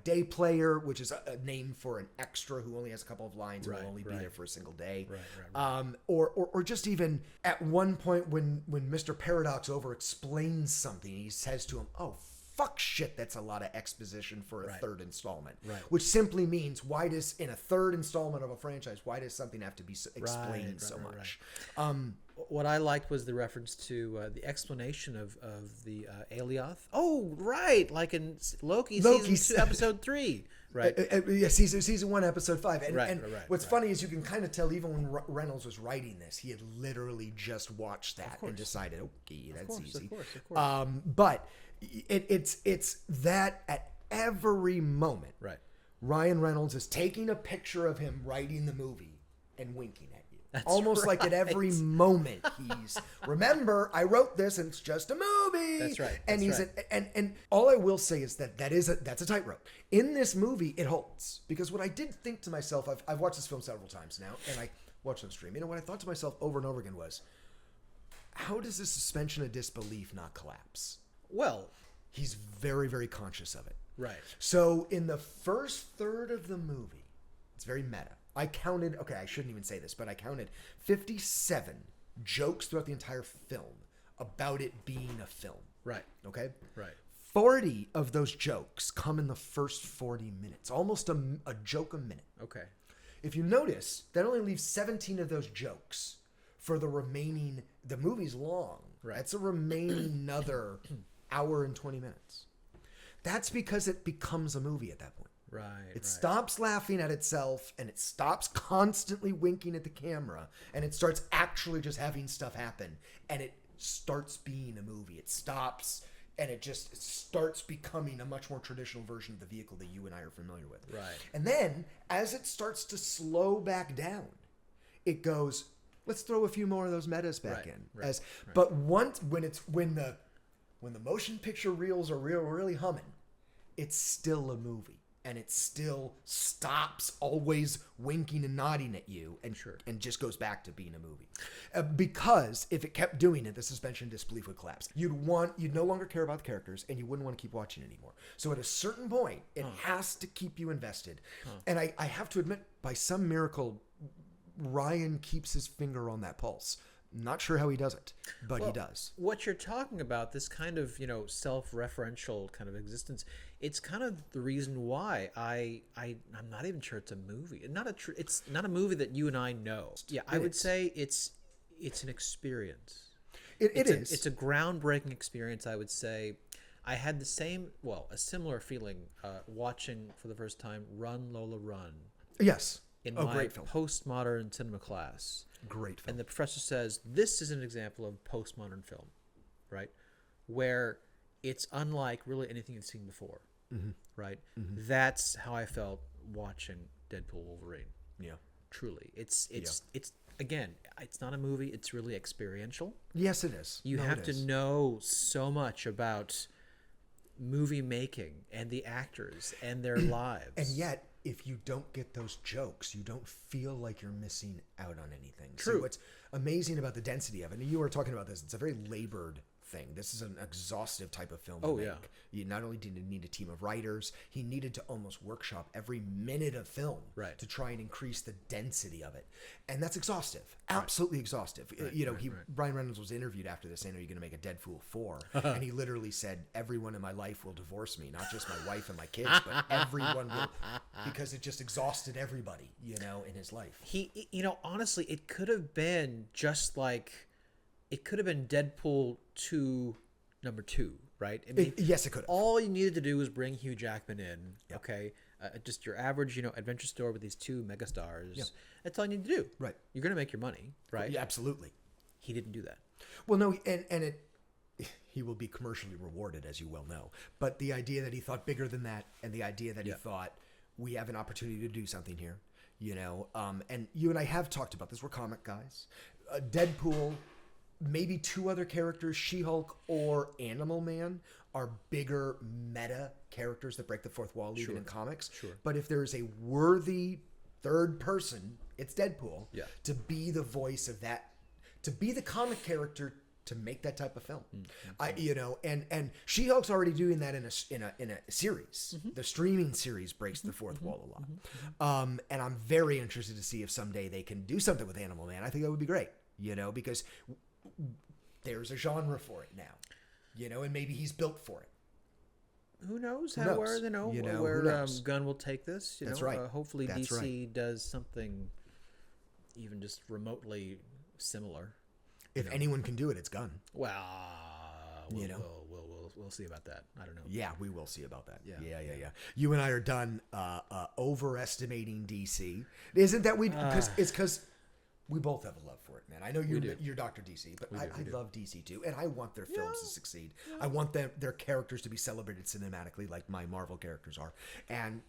day player, which is a name for an extra who only has a couple of lines and will only be there for a single day. Right. Or just even at one point when Mr. Paradox over explains something, he says to him, "Oh, fuck shit, that's a lot of exposition for a third installment." Right. Which simply means, why does, in a third installment of a franchise, why does something have to be explained so much? What I liked was the reference to the explanation of the Alioth. Oh, right, like in Loki season 2, episode 3. Right. Yeah, season 1, episode 5. And what's funny is you can kind of tell, even when Reynolds was writing this, he had literally just watched that and decided, okay, that's easy. Of course. But it's that at every moment, Ryan Reynolds is taking a picture of him writing the movie and winking at Almost like at every moment he's, remember, I wrote this and it's just a movie. That's right. And That's he's right. and all I will say is that's a tightrope. In this movie, it holds, because what I did think to myself, I've watched this film several times now, and I watched it on stream. You know, what I thought to myself over and over again was, how does this suspension of disbelief not collapse? Well, He's very, very conscious of it. right. So in the first third of the movie, it's very meta. I counted, okay, I shouldn't even say this, but I counted 57 jokes throughout the entire film about it being a film. Right. Okay? Right. 40 of those jokes come in the first 40 minutes, almost a joke a minute. Okay. If you notice, that only leaves 17 of those jokes for the remaining, the movie's long. Right. That's a remaining another hour and 20 minutes. That's because it becomes a movie at that point. Right. It stops laughing at itself, and it stops constantly winking at the camera, and it starts actually just having stuff happen, and it starts being a movie. It stops, and it starts becoming a much more traditional version of the vehicle that you and I are familiar with. Right. And then, as it starts to slow back down, it goes, let's throw a few more of those metas back in. But once when the motion picture reels are really humming, it's still a movie. And it still stops always winking and nodding at you, and just goes back to being a movie. Because if it kept doing it, the suspension of disbelief would collapse. You'd no longer care about the characters, and you wouldn't want to keep watching anymore. So at a certain point, it has to keep you invested. And I have to admit, by some miracle, Ryan keeps his finger on that pulse. Not sure how he does it, but he does. What you're talking about, this kind of, self-referential kind of existence, it's kind of the reason why I'm not even sure it's a movie. It's not a movie that you and I know. Yeah, I would say it's an experience. It is. It's a groundbreaking experience, I would say. I had a similar feeling watching for the first time Run, Lola, Run. Yes. In my great film. postmodern cinema class. Great film. And the professor says, this is an example of postmodern film, right? Where it's unlike really anything you've seen before, right? Mm-hmm. That's how I felt watching Deadpool Wolverine. Yeah. Truly. It's again, it's not a movie. It's really experiential. Yes, it is. You have to know so much about movie making and the actors and their lives. And yet, if you don't get those jokes, you don't feel like you're missing out on anything. True. See, what's amazing about the density of it, and you were talking about this, it's a very labored thing. This is an exhaustive type of film to make. Yeah. You not only did he need a team of writers, he needed to almost workshop every minute of film to try and increase the density of it. And that's exhaustive. Absolutely exhaustive. Ryan Reynolds was interviewed after this saying, are you going to make a Deadpool 4? And he literally said, everyone in my life will divorce me. Not just my wife and my kids, but everyone will. Because it just exhausted everybody, in his life. Honestly, it could have been just like, it could have been Deadpool 2, number 2, right? I mean, yes, it could have. All you needed to do was bring Hugh Jackman in, okay? Just your average, adventure store with these two megastars. Yep. That's all you need to do. Right. You're going to make your money, right? Yeah, absolutely. He didn't do that. Well, no, he will be commercially rewarded, as you well know. But the idea that he thought bigger than that, and the idea that he thought, we have an opportunity to do something here, and you and I have talked about this. We're comic guys. Deadpool, maybe two other characters, She-Hulk or Animal Man, are bigger meta characters that break the fourth wall, even in comics. Sure. But if there's a worthy third person, it's Deadpool. Yeah. To be the voice of that, to be the comic character, to make that type of film. And She-Hulk's already doing that in a series. Mm-hmm. The streaming series breaks the fourth wall a lot. And I'm very interested to see if someday they can do something with Animal Man. I think that would be great, because there's a genre for it now, and maybe he's built for it. Who knows where Gunn will take this? That's right. Hopefully DC does something even just remotely similar. If anyone can do it, it's Gunn. Well, we'll see about that. I don't know. Yeah, we will see about that. Yeah. You and I are done overestimating DC. Isn't that because we both have a love for it, man. I know you're Dr. DC, but I love DC too, and I want their films to succeed. Yeah. I want their characters to be celebrated cinematically, like my Marvel characters are. And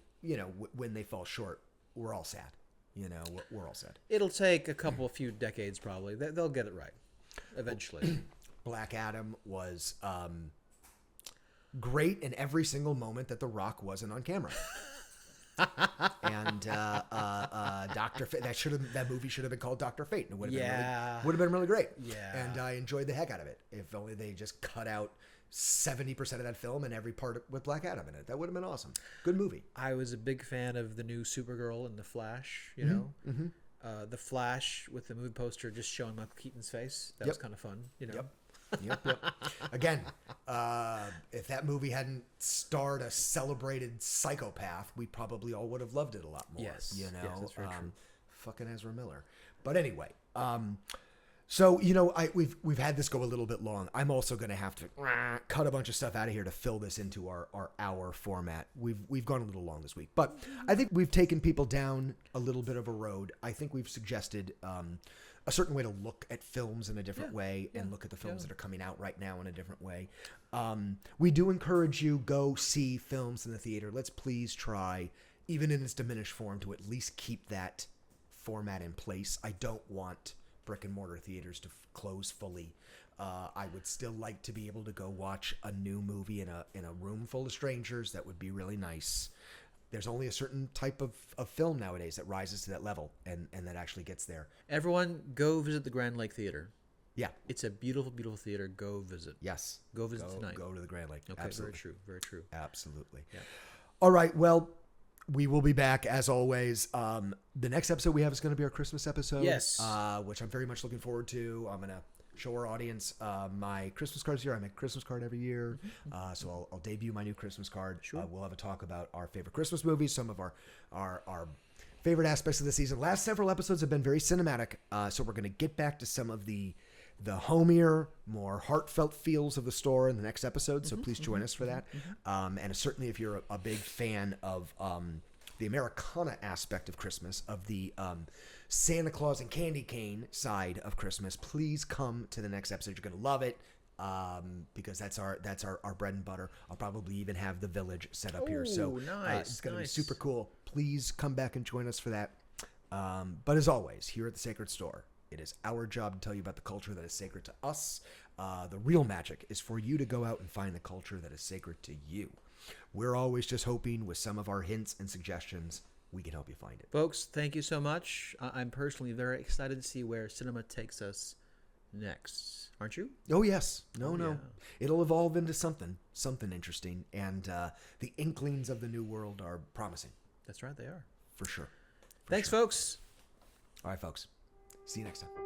when they fall short, we're all sad. you know, we're all set. It'll take a few decades probably. They'll get it right eventually. Black Adam was great in every single moment that The Rock wasn't on camera. And Dr. Fate, that movie should have been called Dr. Fate, and it would have been really great. Yeah. And I enjoyed the heck out of it. If only they just cut out 70% of that film and every part with Black Adam in it. That would have been awesome. Good movie. I was a big fan of the new Supergirl and the Flash. You know, the Flash with the movie poster just showing Michael Keaton's face. That was kind of fun. You know. Yep. Again, if that movie hadn't starred a celebrated psychopath, we probably all would have loved it a lot more. Yes. You know, yes, that's very true. Fucking Ezra Miller. But anyway, so you know, we've had this go a little bit long. I'm also going to have to cut a bunch of stuff out of here to fill this into our hour format. We've gone a little long this week, but I think we've taken people down a little bit of a road. I think we've suggested a certain way to look at films in a different way and look at the films that are coming out right now in a different way. We do encourage you, go see films in the theater. Let's please try, even in its diminished form, to at least keep that format in place. I don't want brick and mortar theaters to close fully. I would still like to be able to go watch a new movie in a room full of strangers. That would be really nice. There's only a certain type of film nowadays that rises to that level and that actually gets there. Everyone, go visit the Grand Lake Theater. Yeah. It's a beautiful, beautiful theater. Go visit. Yes. Go visit tonight. Go to the Grand Lake. Okay, Absolutely. very true. Very true. Absolutely. Yeah. All right. Well, we will be back as always. The next episode we have is going to be our Christmas episode. Yes. Which I'm very much looking forward to. I'm going to show our audience my Christmas cards here. I make a Christmas card every year. So I'll debut my new Christmas card. Sure. We'll have a talk about our favorite Christmas movies, some of our favorite aspects of the season. Last several episodes have been very cinematic. So we're going to get back to some of the homier, more heartfelt feels of the store in the next episode. So please join us for that. And certainly if you're a big fan of the Americana aspect of Christmas, of the Santa Claus and candy cane side of Christmas, please come to the next episode. You're going to love it because that's our bread and butter. I'll probably even have the village set up here. So nice, it's going to be super cool. Please come back and join us for that. But as always, here at the Sacred Store, it is our job to tell you about the culture that is sacred to us. The real magic is for you to go out and find the culture that is sacred to you. We're always just hoping with some of our hints and suggestions, we can help you find it. Folks, thank you so much. I'm personally very excited to see where cinema takes us next. Aren't you? Oh, yes. No. Yeah. It'll evolve into something interesting. And the inklings of the new world are promising. That's right, they are. For sure. Thanks, folks. All right, folks. See you next time.